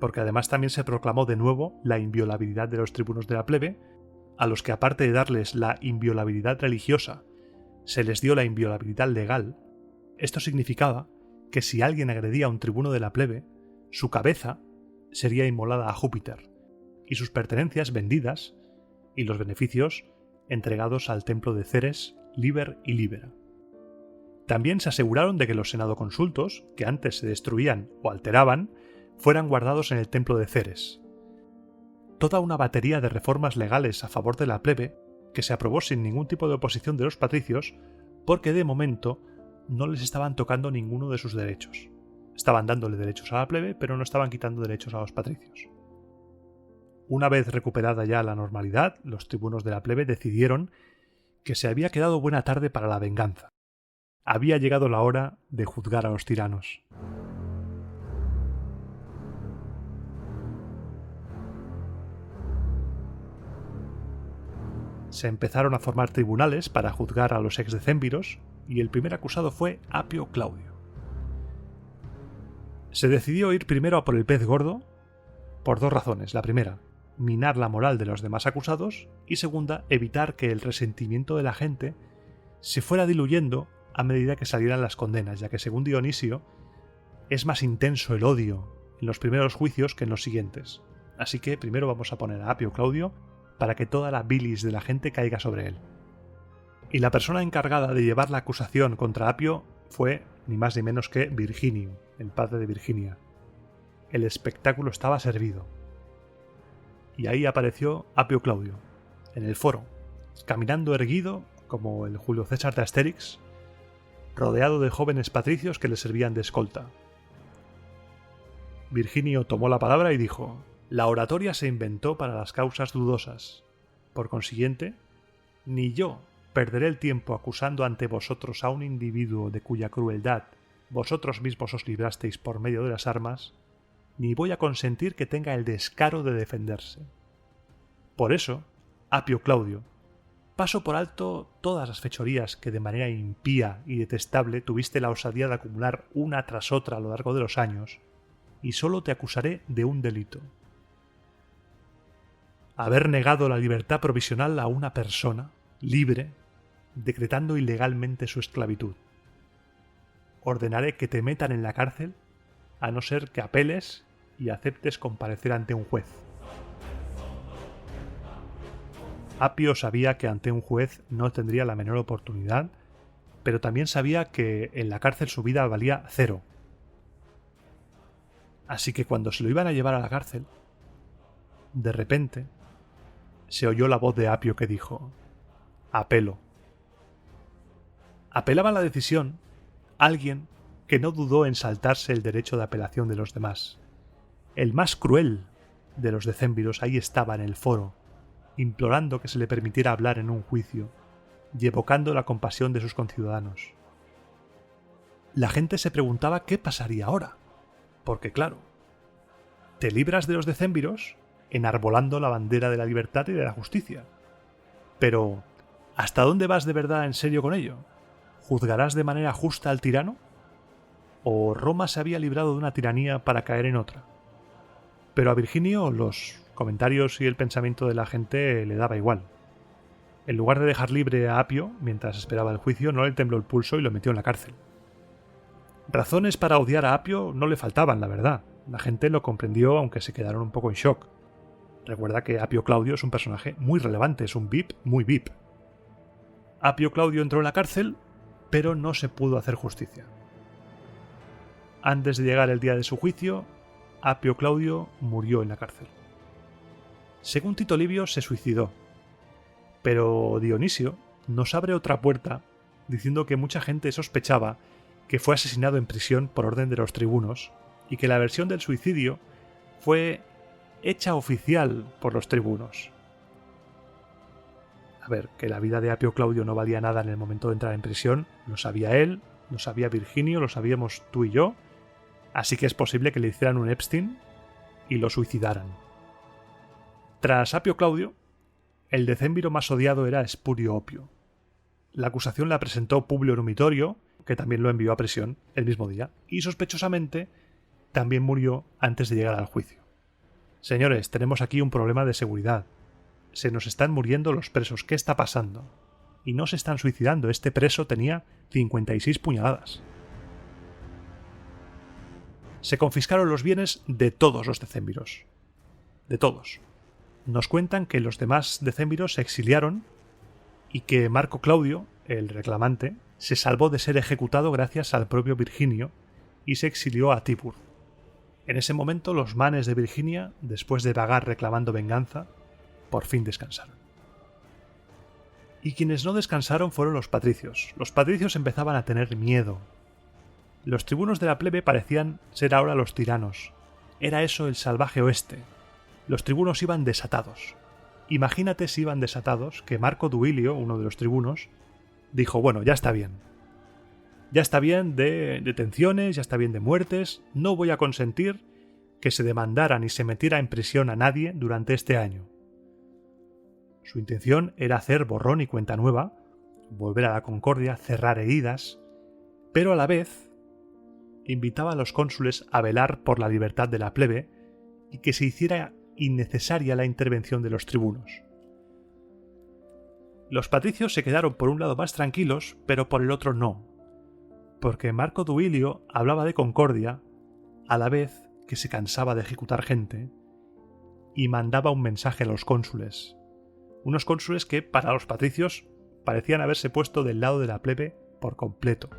porque además también se proclamó de nuevo la inviolabilidad de los tribunos de la plebe, a los que aparte de darles la inviolabilidad religiosa, se les dio la inviolabilidad legal. Esto significaba que si alguien agredía a un tribuno de la plebe, su cabeza sería inmolada a Júpiter, y sus pertenencias vendidas, y los beneficios entregados al templo de Ceres, Liber y Libera. También se aseguraron de que los senadoconsultos, que antes se destruían o alteraban, fueran guardados en el templo de Ceres. Toda una batería de reformas legales a favor de la plebe que se aprobó sin ningún tipo de oposición de los patricios, porque de momento no les estaban tocando ninguno de sus derechos. Estaban dándole derechos a la plebe, pero no estaban quitando derechos a los patricios. Una vez recuperada ya la normalidad, los tribunos de la plebe decidieron que se había quedado buena tarde para la venganza. Había llegado la hora de juzgar a los tiranos. Se empezaron a formar tribunales para juzgar a los exdecémviros y el primer acusado fue Apio Claudio. Se decidió ir primero a por el pez gordo por dos razones. La primera, minar la moral de los demás acusados, y segunda, evitar que el resentimiento de la gente se fuera diluyendo a medida que salieran las condenas, ya que según Dionisio es más intenso el odio en los primeros juicios que en los siguientes. Así que primero vamos a poner a Apio Claudio para que toda la bilis de la gente caiga sobre él. Y la persona encargada de llevar la acusación contra Apio fue ni más ni menos que Virginio, el padre de Virginia. El espectáculo estaba servido. Y ahí apareció Apio Claudio, en el foro, caminando erguido como el Julio César de Asterix, rodeado de jóvenes patricios que le servían de escolta. Virginio tomó la palabra y dijo: «La oratoria se inventó para las causas dudosas. Por consiguiente, ni yo perderé el tiempo acusando ante vosotros a un individuo de cuya crueldad vosotros mismos os librasteis por medio de las armas, ni voy a consentir que tenga el descaro de defenderse. Por eso, Apio Claudio, paso por alto todas las fechorías que de manera impía y detestable tuviste la osadía de acumular una tras otra a lo largo de los años, y solo te acusaré de un delito: haber negado la libertad provisional a una persona libre, decretando ilegalmente su esclavitud. Ordenaré que te metan en la cárcel, a no ser que apeles y aceptes comparecer ante un juez». Apio sabía que ante un juez no tendría la menor oportunidad, pero también sabía que en la cárcel su vida valía cero. Así que cuando se lo iban a llevar a la cárcel, de repente se oyó la voz de Apio que dijo: «Apelo». Apelaba la decisión alguien que no dudó en saltarse el derecho de apelación de los demás. El más cruel de los decémviros ahí estaba en el foro, implorando que se le permitiera hablar en un juicio y evocando la compasión de sus conciudadanos. La gente se preguntaba qué pasaría ahora, porque claro, te libras de los decémviros enarbolando la bandera de la libertad y de la justicia. Pero, ¿hasta dónde vas de verdad en serio con ello? ¿Juzgarás de manera justa al tirano? ¿O Roma se había librado de una tiranía para caer en otra? Pero a Virginio los comentarios y el pensamiento de la gente le daba igual. En lugar de dejar libre a Apio mientras esperaba el juicio, no le tembló el pulso y lo metió en la cárcel. Razones para odiar a Apio no le faltaban, la verdad. La gente lo comprendió, aunque se quedaron un poco en shock. Recuerda que Apio Claudio es un personaje muy relevante, es un VIP muy VIP. Apio Claudio entró en la cárcel, pero no se pudo hacer justicia. Antes de llegar el día de su juicio, Apio Claudio murió en la cárcel. Según Tito Livio, se suicidó. Pero Dionisio nos abre otra puerta diciendo que mucha gente sospechaba que fue asesinado en prisión por orden de los tribunos y que la versión del suicidio fue hecha oficial por los tribunos. A ver, que la vida de Apio Claudio no valía nada en el momento de entrar en prisión, lo sabía él, lo sabía Virginio, lo sabíamos tú y yo, así que es posible que le hicieran un Epstein y lo suicidaran. Tras Apio Claudio, el decémbiro más odiado era Espurio Opio. La acusación la presentó Publio Numitorio, que también lo envió a prisión el mismo día, y sospechosamente también murió antes de llegar al juicio. Señores, tenemos aquí un problema de seguridad. Se nos están muriendo los presos. ¿Qué está pasando? Y no se están suicidando. Este preso tenía 56 puñaladas. Se confiscaron los bienes de todos los decémviros. De todos. Nos cuentan que los demás decémviros se exiliaron y que Marco Claudio, el reclamante, se salvó de ser ejecutado gracias al propio Virginio y se exilió a Tibur. En ese momento los manes de Virginia, después de vagar reclamando venganza, por fin descansaron. Y quienes no descansaron fueron los patricios. Los patricios empezaban a tener miedo. Los tribunos de la plebe parecían ser ahora los tiranos. Era eso el salvaje oeste. Los tribunos iban desatados. Imagínate si iban desatados que Marco Duilio, uno de los tribunos, dijo, bueno, ya está bien. Ya está bien de detenciones, ya está bien de muertes, no voy a consentir que se demandara ni se metiera en prisión a nadie durante este año. Su intención era hacer borrón y cuenta nueva, volver a la concordia, cerrar heridas, pero a la vez invitaba a los cónsules a velar por la libertad de la plebe y que se hiciera innecesaria la intervención de los tribunos. Los patricios se quedaron por un lado más tranquilos, pero por el otro no, porque Marco Duilio hablaba de concordia a la vez que se cansaba de ejecutar gente y mandaba un mensaje a los cónsules. Unos cónsules que, para los patricios, parecían haberse puesto del lado de la plebe por completo.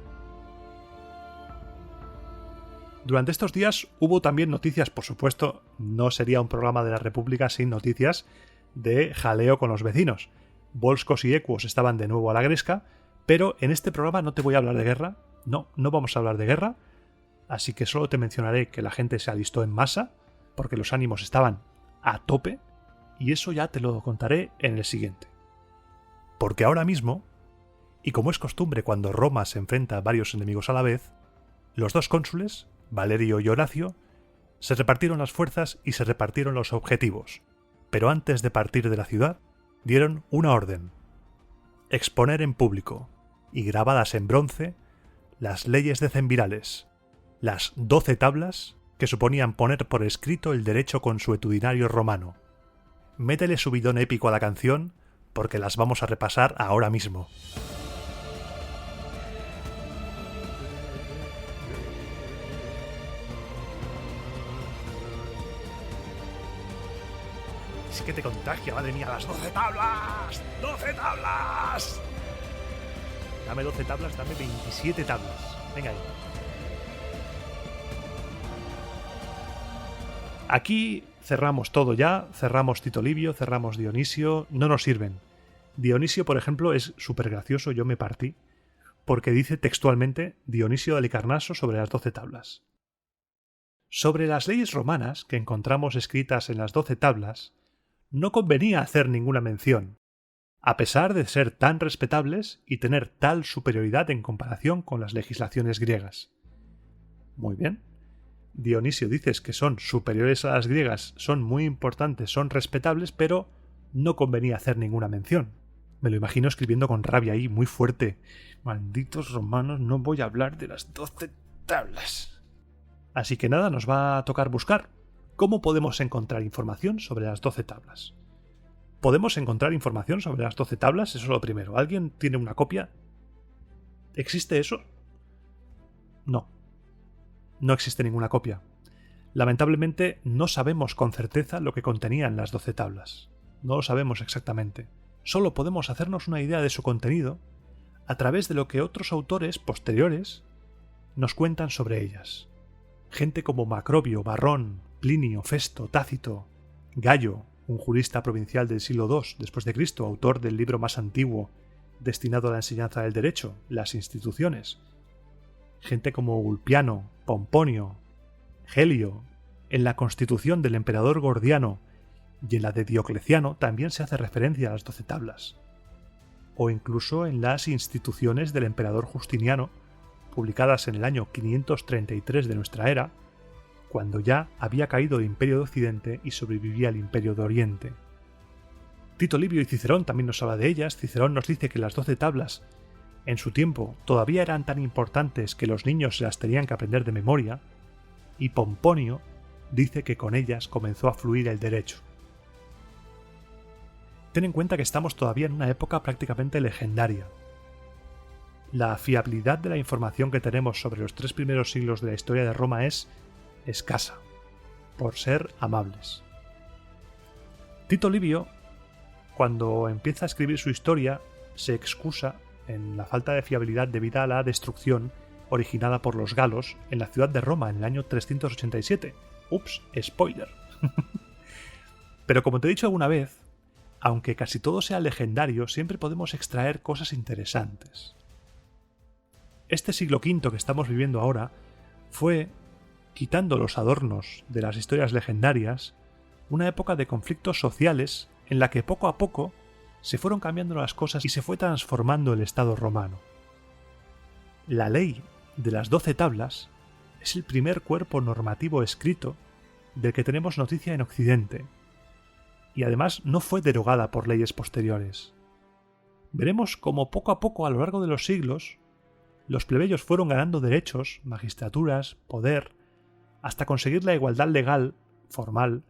Durante estos días hubo también noticias, por supuesto, no sería un programa de la República sin noticias de jaleo con los vecinos. Volscos y Equos estaban de nuevo a la gresca, pero en este programa no te voy a hablar de guerra, no vamos a hablar de guerra, así que solo te mencionaré que la gente se alistó en masa, porque los ánimos estaban a tope, y eso ya te lo contaré en el siguiente. Porque ahora mismo, y como es costumbre cuando Roma se enfrenta a varios enemigos a la vez, los dos cónsules, Valerio y Horacio, se repartieron las fuerzas y se repartieron los objetivos, pero antes de partir de la ciudad, dieron una orden: exponer en público y grabadas en bronce las leyes decemvirales, las 12 tablas que suponían poner por escrito el derecho consuetudinario romano. Métele subidón épico a la canción, porque las vamos a repasar ahora mismo. Es que te contagia, madre mía, las 12 tablas. ¡12 tablas! Dame 12 tablas, dame 27 tablas. Venga ahí. Aquí cerramos todo ya, cerramos Tito Livio, cerramos Dionisio, no nos sirven. Dionisio, por ejemplo, es súper gracioso, yo me partí, porque dice textualmente Dionisio de Halicarnaso sobre las 12 tablas. Sobre las leyes romanas que encontramos escritas en las 12 tablas, no convenía hacer ninguna mención, a pesar de ser tan respetables y tener tal superioridad en comparación con las legislaciones griegas. Muy bien. Dionisio, dices que son superiores a las griegas, son muy importantes, son respetables, pero no convenía hacer ninguna mención. Me lo imagino escribiendo con rabia ahí, muy fuerte. Malditos romanos, no voy a hablar de las 12 tablas. Así que nada, nos va a tocar buscar. ¿Cómo podemos encontrar información sobre las 12 tablas? ¿Podemos encontrar información sobre las 12 tablas? Eso es lo primero. ¿Alguien tiene una copia? ¿Existe eso? No. No existe ninguna copia. Lamentablemente no sabemos con certeza lo que contenían las 12 tablas. No lo sabemos exactamente. Solo podemos hacernos una idea de su contenido a través de lo que otros autores posteriores nos cuentan sobre ellas. Gente como Macrobio, Varrón, Plinio, Festo, Tácito, Gayo, un jurista provincial del siglo II después de Cristo, autor del libro más antiguo destinado a la enseñanza del derecho, Las Instituciones. Gente como Ulpiano, Pomponio, Gelio. En la Constitución del emperador Gordiano y en la de Diocleciano también se hace referencia a las 12 tablas. O incluso en las Instituciones del emperador Justiniano, publicadas en el año 533 de nuestra era, cuando ya había caído el Imperio de Occidente y sobrevivía el Imperio de Oriente. Tito Livio y Cicerón también nos habla de ellas. Cicerón nos dice que las 12 tablas, en su tiempo, todavía eran tan importantes que los niños se las tenían que aprender de memoria, y Pomponio dice que con ellas comenzó a fluir el derecho. Ten en cuenta que estamos todavía en una época prácticamente legendaria. La fiabilidad de la información que tenemos sobre los 3 primeros siglos de la historia de Roma es escasa, por ser amables. Tito Livio, cuando empieza a escribir su historia, se excusa en la falta de fiabilidad debida a la destrucción originada por los galos en la ciudad de Roma en el año 387. Ups, spoiler. Pero como te he dicho alguna vez, aunque casi todo sea legendario, siempre podemos extraer cosas interesantes. Este siglo V que estamos viviendo ahora fue, quitando los adornos de las historias legendarias, una época de conflictos sociales en la que poco a poco se fueron cambiando las cosas y se fue transformando el Estado romano. La ley de las 12 tablas es el primer cuerpo normativo escrito del que tenemos noticia en Occidente, y además no fue derogada por leyes posteriores. Veremos cómo poco a poco a lo largo de los siglos los plebeyos fueron ganando derechos, magistraturas, poder, hasta conseguir la igualdad legal, formal,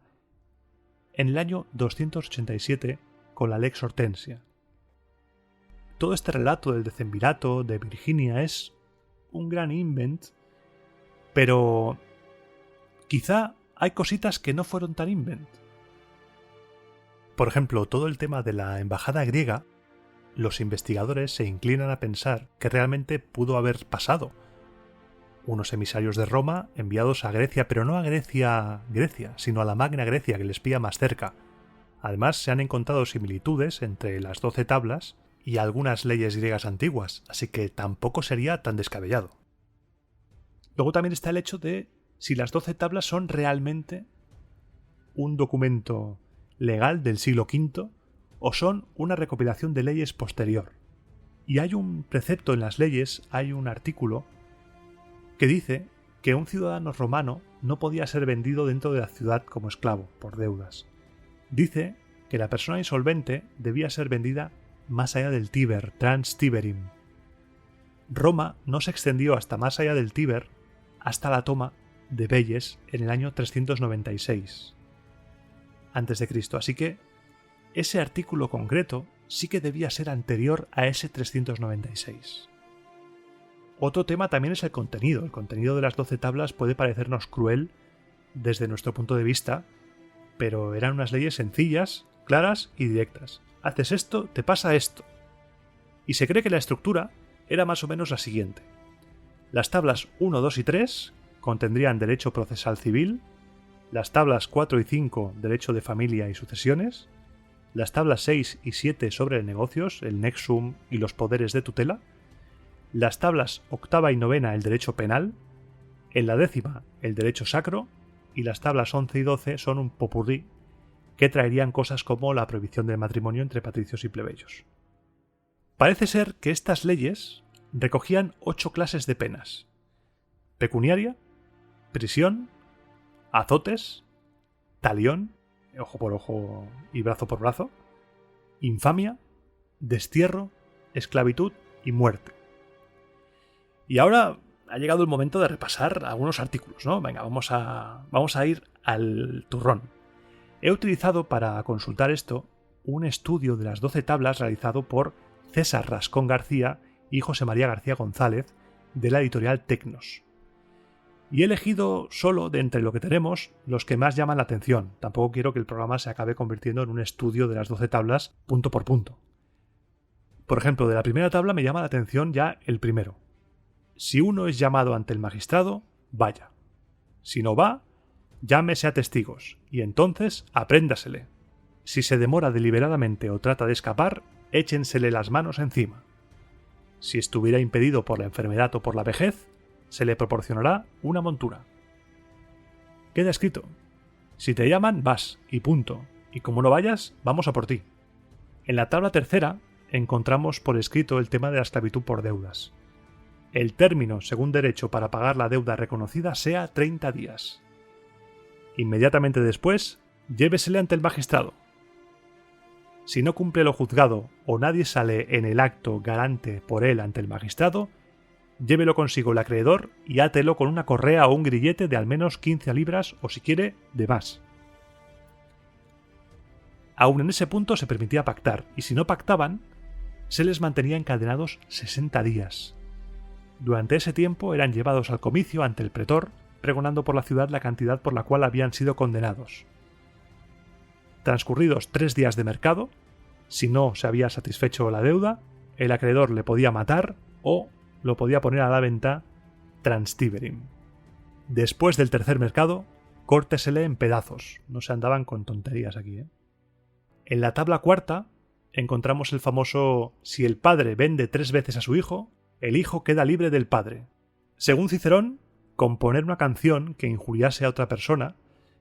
en el año 287 con la Lex Hortensia. Todo este relato del decemvirato de Virginia es un gran invent, pero quizá hay cositas que no fueron tan invent. Por ejemplo, todo el tema de la embajada griega, los investigadores se inclinan a pensar que realmente pudo haber pasado. Unos emisarios de Roma enviados a Grecia, pero no a Grecia, sino a la Magna Grecia, que les pilla más cerca. Además, se han encontrado similitudes entre las 12 tablas y algunas leyes griegas antiguas, así que tampoco sería tan descabellado. Luego también está el hecho de si las 12 tablas son realmente un documento legal del siglo V o son una recopilación de leyes posterior. Y hay un precepto en las leyes, hay un artículo que dice que un ciudadano romano no podía ser vendido dentro de la ciudad como esclavo por deudas. Dice que la persona insolvente debía ser vendida más allá del Tíber, trans Tiberim. Roma no se extendió hasta más allá del Tíber hasta la toma de Veies en el año 396 a.C., así que ese artículo concreto sí que debía ser anterior a ese 396. Otro tema también es el contenido. El contenido de las 12 tablas puede parecernos cruel desde nuestro punto de vista, pero eran unas leyes sencillas, claras y directas. Haces esto, te pasa esto. Y se cree que la estructura era más o menos la siguiente. Las tablas 1, 2 y 3 contendrían derecho procesal civil, las tablas 4 y 5 derecho de familia y sucesiones, las tablas 6 y 7 sobre negocios, el nexum y los poderes de tutela, las tablas 8 y 9 el derecho penal, en la 10ª el derecho sacro y las tablas 11 y 12 son un popurrí que traerían cosas como la prohibición del matrimonio entre patricios y plebeyos. Parece ser que estas leyes recogían 8 clases de penas: pecuniaria, prisión, azotes, talión, ojo por ojo y brazo por brazo, infamia, destierro, esclavitud y muerte. Y ahora ha llegado el momento de repasar algunos artículos, ¿no? Venga, vamos a ir al turrón. He utilizado para consultar esto un estudio de las 12 tablas realizado por César Rascón García y José María García González de la editorial Tecnos. Y he elegido solo de entre lo que tenemos los que más llaman la atención. Tampoco quiero que el programa se acabe convirtiendo en un estudio de las 12 tablas punto por punto. Por ejemplo, de la primera tabla me llama la atención ya el primero. Si uno es llamado ante el magistrado, vaya. Si no va, llámese a testigos, y entonces apréndasele. Si se demora deliberadamente o trata de escapar, échensele las manos encima. Si estuviera impedido por la enfermedad o por la vejez, se le proporcionará una montura. Queda escrito. Si te llaman, vas, y punto. Y como no vayas, vamos a por ti. En la tabla tercera encontramos por escrito el tema de la esclavitud por deudas. El término, según derecho, para pagar la deuda reconocida sea 30 días. Inmediatamente después, llévesele ante el magistrado. Si no cumple lo juzgado o nadie sale en el acto garante por él ante el magistrado, llévelo consigo el acreedor y átelo con una correa o un grillete de al menos 15 libras o, si quiere, de más. Aún en ese punto se permitía pactar, y si no pactaban, se les mantenía encadenados 60 días. Durante ese tiempo eran llevados al comicio ante el pretor, pregonando por la ciudad la cantidad por la cual habían sido condenados. Transcurridos 3 días de mercado, si no se había satisfecho la deuda, el acreedor le podía matar o lo podía poner a la venta transtiberim. Después del tercer mercado, córtesele en pedazos. No se andaban con tonterías aquí, ¿eh? En la tabla cuarta encontramos el famoso si el padre vende 3 veces a su hijo, el hijo queda libre del padre. Según Cicerón, componer una canción que injuriase a otra persona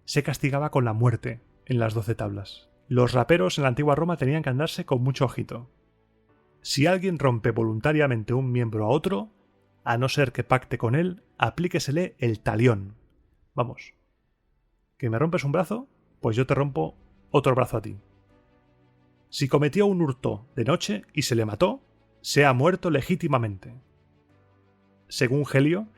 se castigaba con la muerte en las 12 tablas. Los raperos en la antigua Roma tenían que andarse con mucho ojito. Si alguien rompe voluntariamente un miembro a otro, a no ser que pacte con él, aplíquesele el talión. Vamos, que me rompes un brazo, pues yo te rompo otro brazo a ti. Si cometió un hurto de noche y se le mató, sea muerto legítimamente. Según Gelio,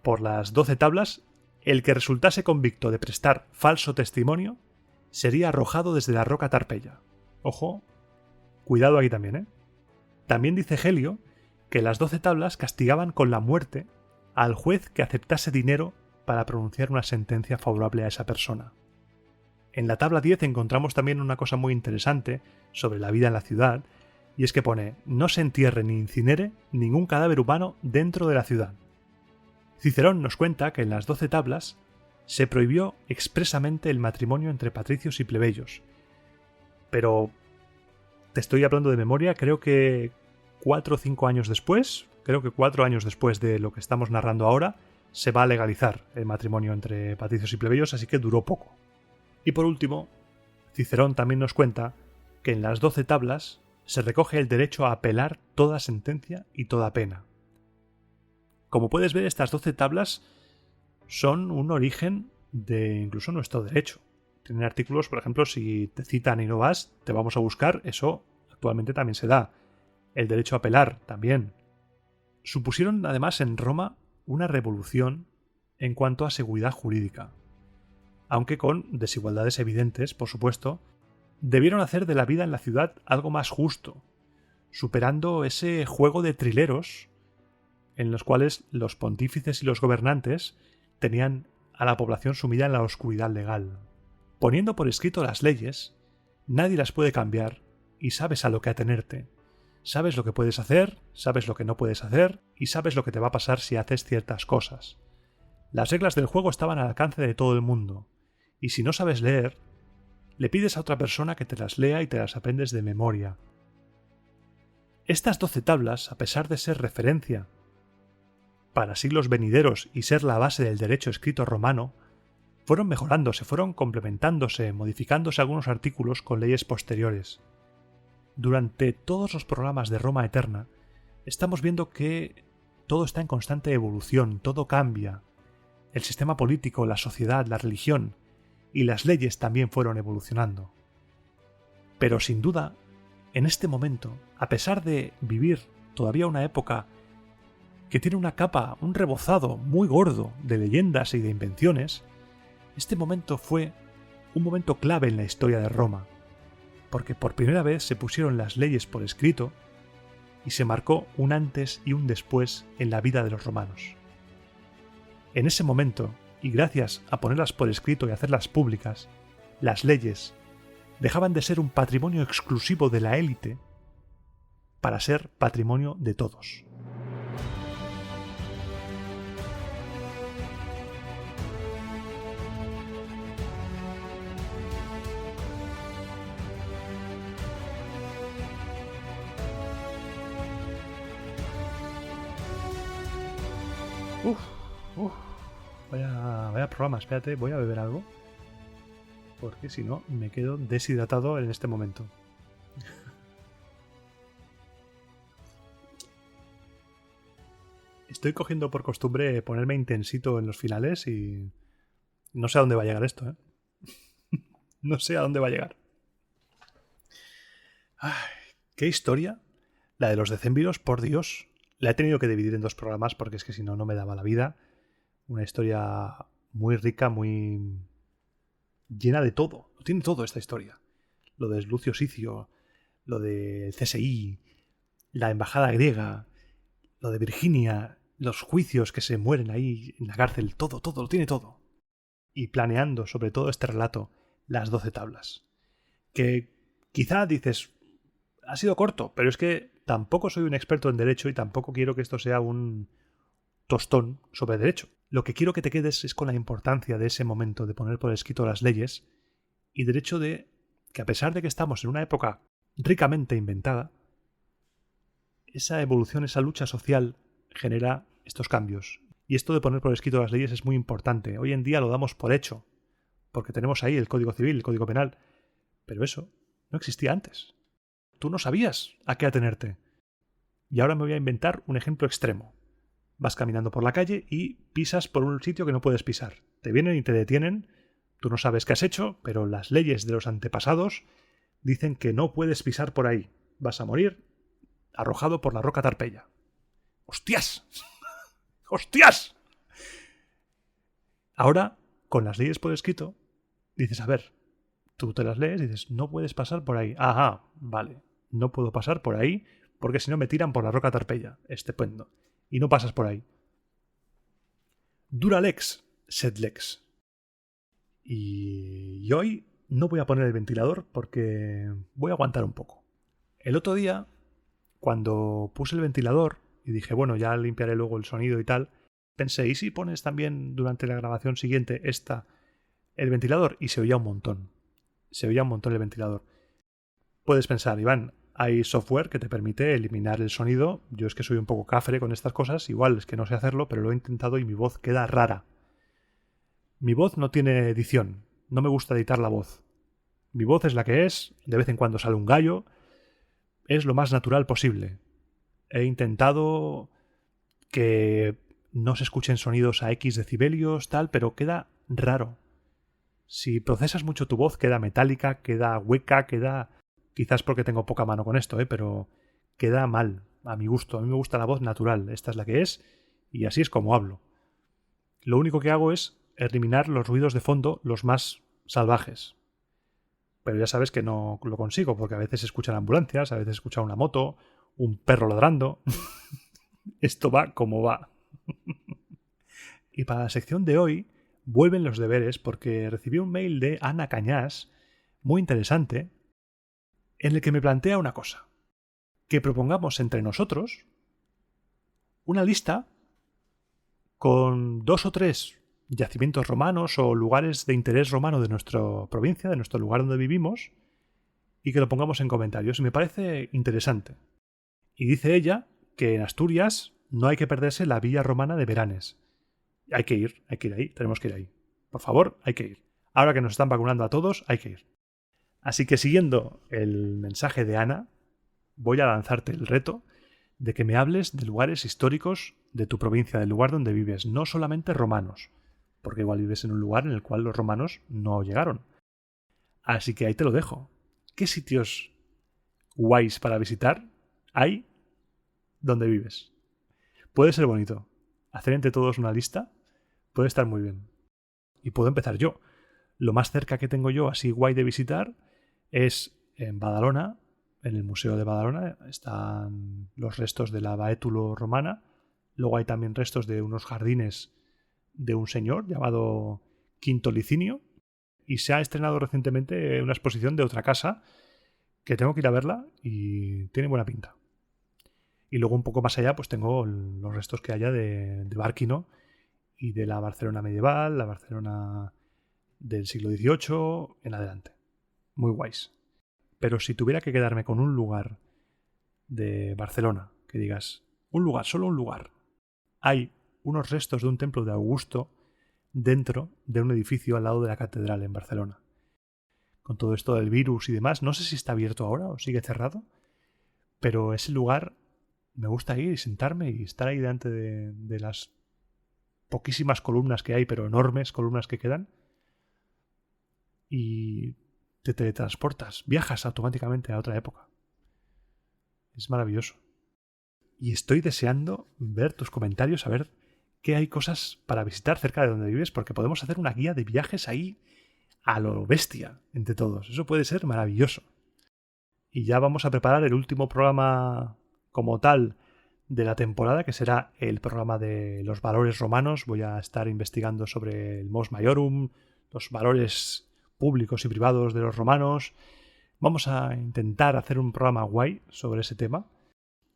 por las 12 tablas, el que resultase convicto de prestar falso testimonio sería arrojado desde la roca Tarpeya. Ojo, cuidado aquí también, ¿eh? También dice Gelio que las 12 tablas castigaban con la muerte al juez que aceptase dinero para pronunciar una sentencia favorable a esa persona. En la tabla 10 encontramos también una cosa muy interesante sobre la vida en la ciudad, y es que pone: no se entierre ni incinere ningún cadáver humano dentro de la ciudad. Cicerón nos cuenta que en las 12 tablas se prohibió expresamente el matrimonio entre patricios y plebeyos. Pero te estoy hablando de memoria, creo que 4 o 5 años después, creo que 4 años después de lo que estamos narrando ahora, se va a legalizar el matrimonio entre patricios y plebeyos, así que duró poco. Y por último, Cicerón también nos cuenta que en las 12 tablas se recoge el derecho a apelar toda sentencia y toda pena. Como puedes ver, estas 12 tablas son un origen de incluso nuestro derecho. Tienen artículos, por ejemplo, si te citan y no vas, te vamos a buscar, eso actualmente también se da. El derecho a apelar también. Supusieron además en Roma una revolución en cuanto a seguridad jurídica. Aunque con desigualdades evidentes, por supuesto, debieron hacer de la vida en la ciudad algo más justo, superando ese juego de trileros en los cuales los pontífices y los gobernantes tenían a la población sumida en la oscuridad legal. Poniendo por escrito las leyes, nadie las puede cambiar y sabes a lo que atenerte. Sabes lo que puedes hacer, sabes lo que no puedes hacer y sabes lo que te va a pasar si haces ciertas cosas. Las reglas del juego estaban al alcance de todo el mundo, y si no sabes leer, le pides a otra persona que te las lea y te las aprendes de memoria. Estas 12 tablas, a pesar de ser referencia para siglos venideros y ser la base del derecho escrito romano, fueron mejorándose, fueron complementándose, modificándose algunos artículos con leyes posteriores. Durante todos los programas de Roma Eterna, estamos viendo que todo está en constante evolución, todo cambia. El sistema político, la sociedad, la religión y las leyes también fueron evolucionando. Pero sin duda, en este momento, a pesar de vivir todavía una época que tiene una capa, un rebozado muy gordo de leyendas y de invenciones, este momento fue un momento clave en la historia de Roma, porque por primera vez se pusieron las leyes por escrito y se marcó un antes y un después en la vida de los romanos. En ese momento, y gracias a ponerlas por escrito y hacerlas públicas, las leyes dejaban de ser un patrimonio exclusivo de la élite para ser patrimonio de todos. Uf. Vaya programa, espérate, voy a beber algo. Porque si no, me quedo deshidratado en este momento. Estoy cogiendo por costumbre ponerme intensito en los finales y no sé a dónde va a llegar esto, ¿eh? No sé a dónde va a llegar. Ay, qué historia. La de los decemviros, por Dios. La he tenido que dividir en 2 programas porque es que si no, no me daba la vida. Una historia muy rica, muy llena de todo. Lo tiene todo esta historia. Lo de Lucio Sicio, lo del CSI, la embajada griega, lo de Virginia, los juicios que se mueren ahí en la cárcel, todo, lo tiene todo. Y planeando sobre todo este relato, las 12 tablas. Que quizá dices, ha sido corto, pero es que tampoco soy un experto en derecho y tampoco quiero que esto sea un tostón sobre derecho. Lo que quiero que te quedes es con la importancia de ese momento de poner por escrito las leyes y del hecho de que a pesar de que estamos en una época ricamente inventada, esa evolución, esa lucha social genera estos cambios. Y esto de poner por escrito las leyes es muy importante. Hoy en día lo damos por hecho, porque tenemos ahí el Código Civil, el Código Penal, pero eso no existía antes. Tú no sabías a qué atenerte. Y ahora me voy a inventar un ejemplo extremo. Vas caminando por la calle y pisas por un sitio que no puedes pisar. Te vienen y te detienen, tú no sabes qué has hecho, pero las leyes de los antepasados dicen que no puedes pisar por ahí. Vas a morir arrojado por la roca Tarpeya. ¡Hostias! ¡Hostias! Ahora, con las leyes por escrito, dices, a ver, tú te las lees y dices, no puedes pasar por ahí. Ajá, vale, no puedo pasar por ahí porque si no me tiran por la roca Tarpeya. Estupendo. Y no pasas por ahí. Dura lex, sed lex. Y hoy no voy a poner el ventilador porque voy a aguantar un poco. El otro día, cuando puse el ventilador y dije, bueno, ya limpiaré luego el sonido y tal, pensé, ¿y si pones también durante la grabación siguiente el ventilador? Y se oía un montón. Se oía un montón el ventilador. Puedes pensar, Iván, hay software que te permite eliminar el sonido. Yo es que soy un poco cafre con estas cosas, igual es que no sé hacerlo, pero lo he intentado y mi voz queda rara. Mi voz no tiene edición, no me gusta editar la voz. Mi voz es la que es, de vez en cuando sale un gallo, es lo más natural posible. He intentado que no se escuchen sonidos a X decibelios, tal, pero queda raro. Si procesas mucho tu voz, queda metálica, queda hueca, queda... Quizás porque tengo poca mano con esto, pero queda mal, a mi gusto. A mí me gusta la voz natural, esta es la que es, y así es como hablo. Lo único que hago es eliminar los ruidos de fondo, los más salvajes. Pero ya sabes que no lo consigo, porque a veces se escuchan ambulancias, a veces se escucha una moto, un perro ladrando. Esto va como va. Y para la sección de hoy vuelven los deberes porque recibí un mail de Ana Cañás, muy interesante, en el que me plantea una cosa. Que propongamos entre nosotros una lista con 2 o 3 yacimientos romanos o lugares de interés romano de nuestra provincia, de nuestro lugar donde vivimos, y que lo pongamos en comentarios. Y me parece interesante. Y dice ella que en Asturias no hay que perderse la villa romana de Beranes. Hay que ir ahí, tenemos que ir ahí. Por favor, hay que ir. Ahora que nos están vacunando a todos, hay que ir. Así que siguiendo el mensaje de Ana, voy a lanzarte el reto de que me hables de lugares históricos de tu provincia, del lugar donde vives, no solamente romanos, porque igual vives en un lugar en el cual los romanos no llegaron. Así que ahí te lo dejo. ¿Qué sitios guays para visitar hay donde vives? Puede ser bonito. Hacer entre todos una lista puede estar muy bien. Y puedo empezar yo. Lo más cerca que tengo yo así guay de visitar es en Badalona. En el Museo de Badalona están los restos de la Baétulo romana. Luego hay también restos de unos jardines de un señor llamado Quinto Licinio. Y se ha estrenado recientemente una exposición de otra casa que tengo que ir a verla y tiene buena pinta. Y luego un poco más allá pues tengo los restos que haya de Bárquino y de la Barcelona medieval, la Barcelona del siglo XVIII en adelante. Muy guays. Pero si tuviera que quedarme con un lugar de Barcelona, que digas, un lugar, solo un lugar, hay unos restos de un templo de Augusto dentro de un edificio al lado de la catedral en Barcelona. Con todo esto del virus y demás, no sé si está abierto ahora o sigue cerrado, pero ese lugar me gusta ir y sentarme y estar ahí delante de las poquísimas columnas que hay, pero enormes columnas que quedan, y te teletransportas, viajas automáticamente a otra época. Es maravilloso. Y estoy deseando ver tus comentarios, a ver qué hay cosas para visitar cerca de donde vives, porque podemos hacer una guía de viajes ahí a lo bestia entre todos. Eso puede ser maravilloso. Y ya vamos a preparar el último programa como tal de la temporada, que será el programa de los valores romanos. Voy a estar investigando sobre el Mos Maiorum, los valores públicos y privados de los romanos. Vamos a intentar hacer un programa guay sobre ese tema.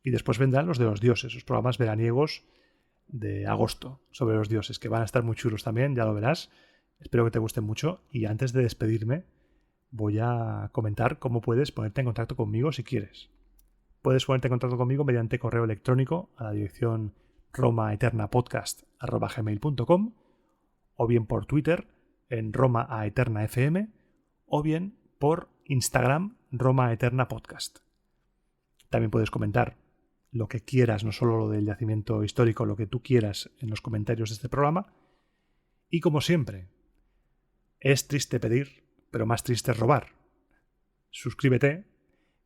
Y después vendrán los de los dioses, los programas veraniegos de agosto sobre los dioses, que van a estar muy chulos también, ya lo verás. Espero que te gusten mucho. Y antes de despedirme, voy a comentar cómo puedes ponerte en contacto conmigo si quieres. Puedes ponerte en contacto conmigo mediante correo electrónico a la dirección romaeternapodcast@gmail.com, o bien por Twitter en romaaeternafm, o bien por Instagram romaeternapodcast. También puedes comentar lo que quieras, no solo lo del yacimiento histórico, lo que tú quieras en los comentarios de este programa. Y como siempre, es triste pedir, pero más triste es robar. Suscríbete,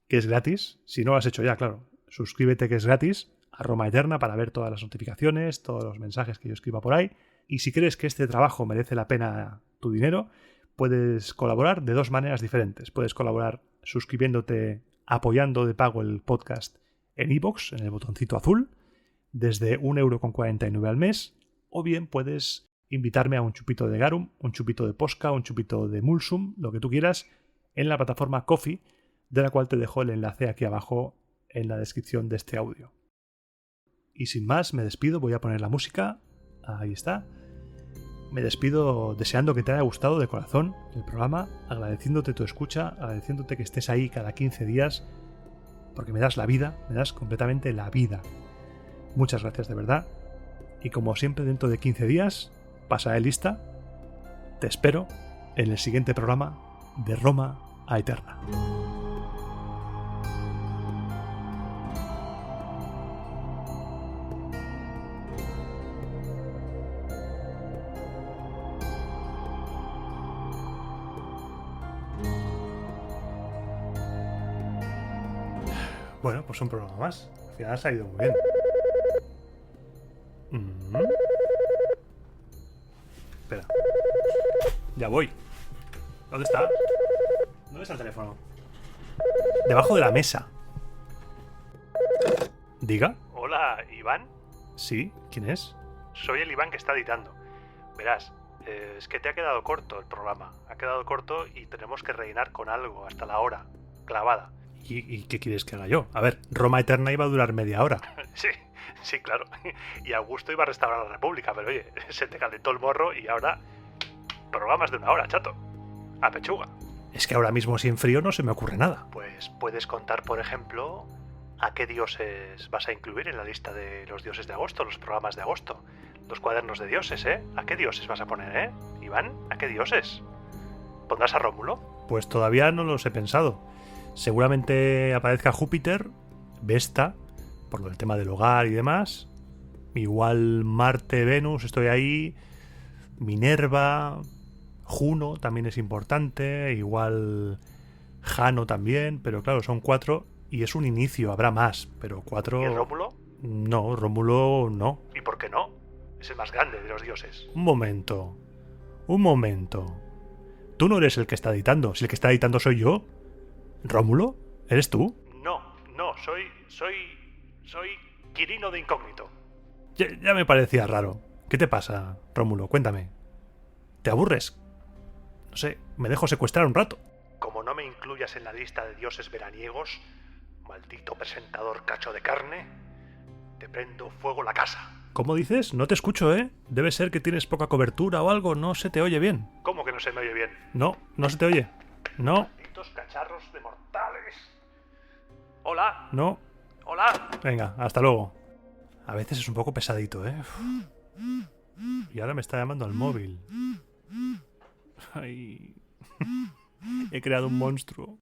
que es gratis. Si no lo has hecho ya, claro. Suscríbete, que es gratis, a Roma Eterna, para ver todas las notificaciones, todos los mensajes que yo escriba por ahí. Y si crees que este trabajo merece la pena tu dinero, puedes colaborar de dos maneras diferentes. Puedes colaborar suscribiéndote, apoyando de pago el podcast en iVoox, en el botoncito azul, desde 1,49 € al mes, o bien puedes invitarme a un chupito de garum, un chupito de posca, un chupito de mulsum, lo que tú quieras, en la plataforma Ko-fi, de la cual te dejo el enlace aquí abajo en la descripción de este audio. Y sin más, me despido, voy a poner la música, ahí está. Me despido deseando que te haya gustado de corazón el programa, agradeciéndote tu escucha, agradeciéndote que estés ahí cada 15 días, porque me das la vida, me das completamente la vida. Muchas gracias de verdad. Y como siempre, dentro de 15 días, pasaré lista. Te espero en el siguiente programa de Roma a Eterna. Bueno, pues un programa más. Al final se ha ido muy bien. Espera. Ya voy. ¿Dónde está? ¿Dónde está el teléfono? Debajo de la mesa. ¿Diga? Hola, ¿Iván? Sí, ¿quién es? Soy el Iván que está editando. Verás, es que te ha quedado corto el programa. Ha quedado corto y tenemos que rellenar con algo hasta la hora, clavada. ¿Y qué quieres que haga yo? A ver, Roma Eterna iba a durar media hora. Sí, claro. Y Augusto iba a restaurar la República, pero oye, se te calentó el morro y ahora programas de 1 hora, chato. A pechuga. Es que ahora mismo sin frío no se me ocurre nada. Pues puedes contar, por ejemplo, a qué dioses vas a incluir en la lista de los dioses de agosto, los programas de agosto, los cuadernos de dioses, ¿eh? ¿A qué dioses vas a poner, Iván? ¿A qué dioses? ¿Pondrás a Rómulo? Pues todavía no los he pensado. Seguramente aparezca Júpiter, Vesta, por el tema del hogar y demás. Igual Marte, Venus, estoy ahí. Minerva, Juno también es importante. Igual Jano también, pero claro, son 4 y es un inicio, habrá más, pero 4... ¿Y Rómulo? No, Rómulo no. ¿Y por qué no? Es el más grande de los dioses. Un momento. Tú no eres el que está editando. Si el que está editando soy yo. ¿Rómulo? ¿Eres tú? No, soy Quirino de Incógnito. Ya me parecía raro. ¿Qué te pasa, Rómulo? Cuéntame. ¿Te aburres? No sé, me dejo secuestrar un rato. Como no me incluyas en la lista de dioses veraniegos, maldito presentador cacho de carne, te prendo fuego la casa. ¿Cómo dices? No te escucho, ¿eh? Debe ser que tienes poca cobertura o algo, no se te oye bien. ¿Cómo que no se me oye bien? No se te oye. No. Malditos cacharros de mortales. Hola. No. Hola. Venga, hasta luego. A veces es un poco pesadito, ¿eh? Y ahora me está llamando al móvil. Ay. He creado un monstruo.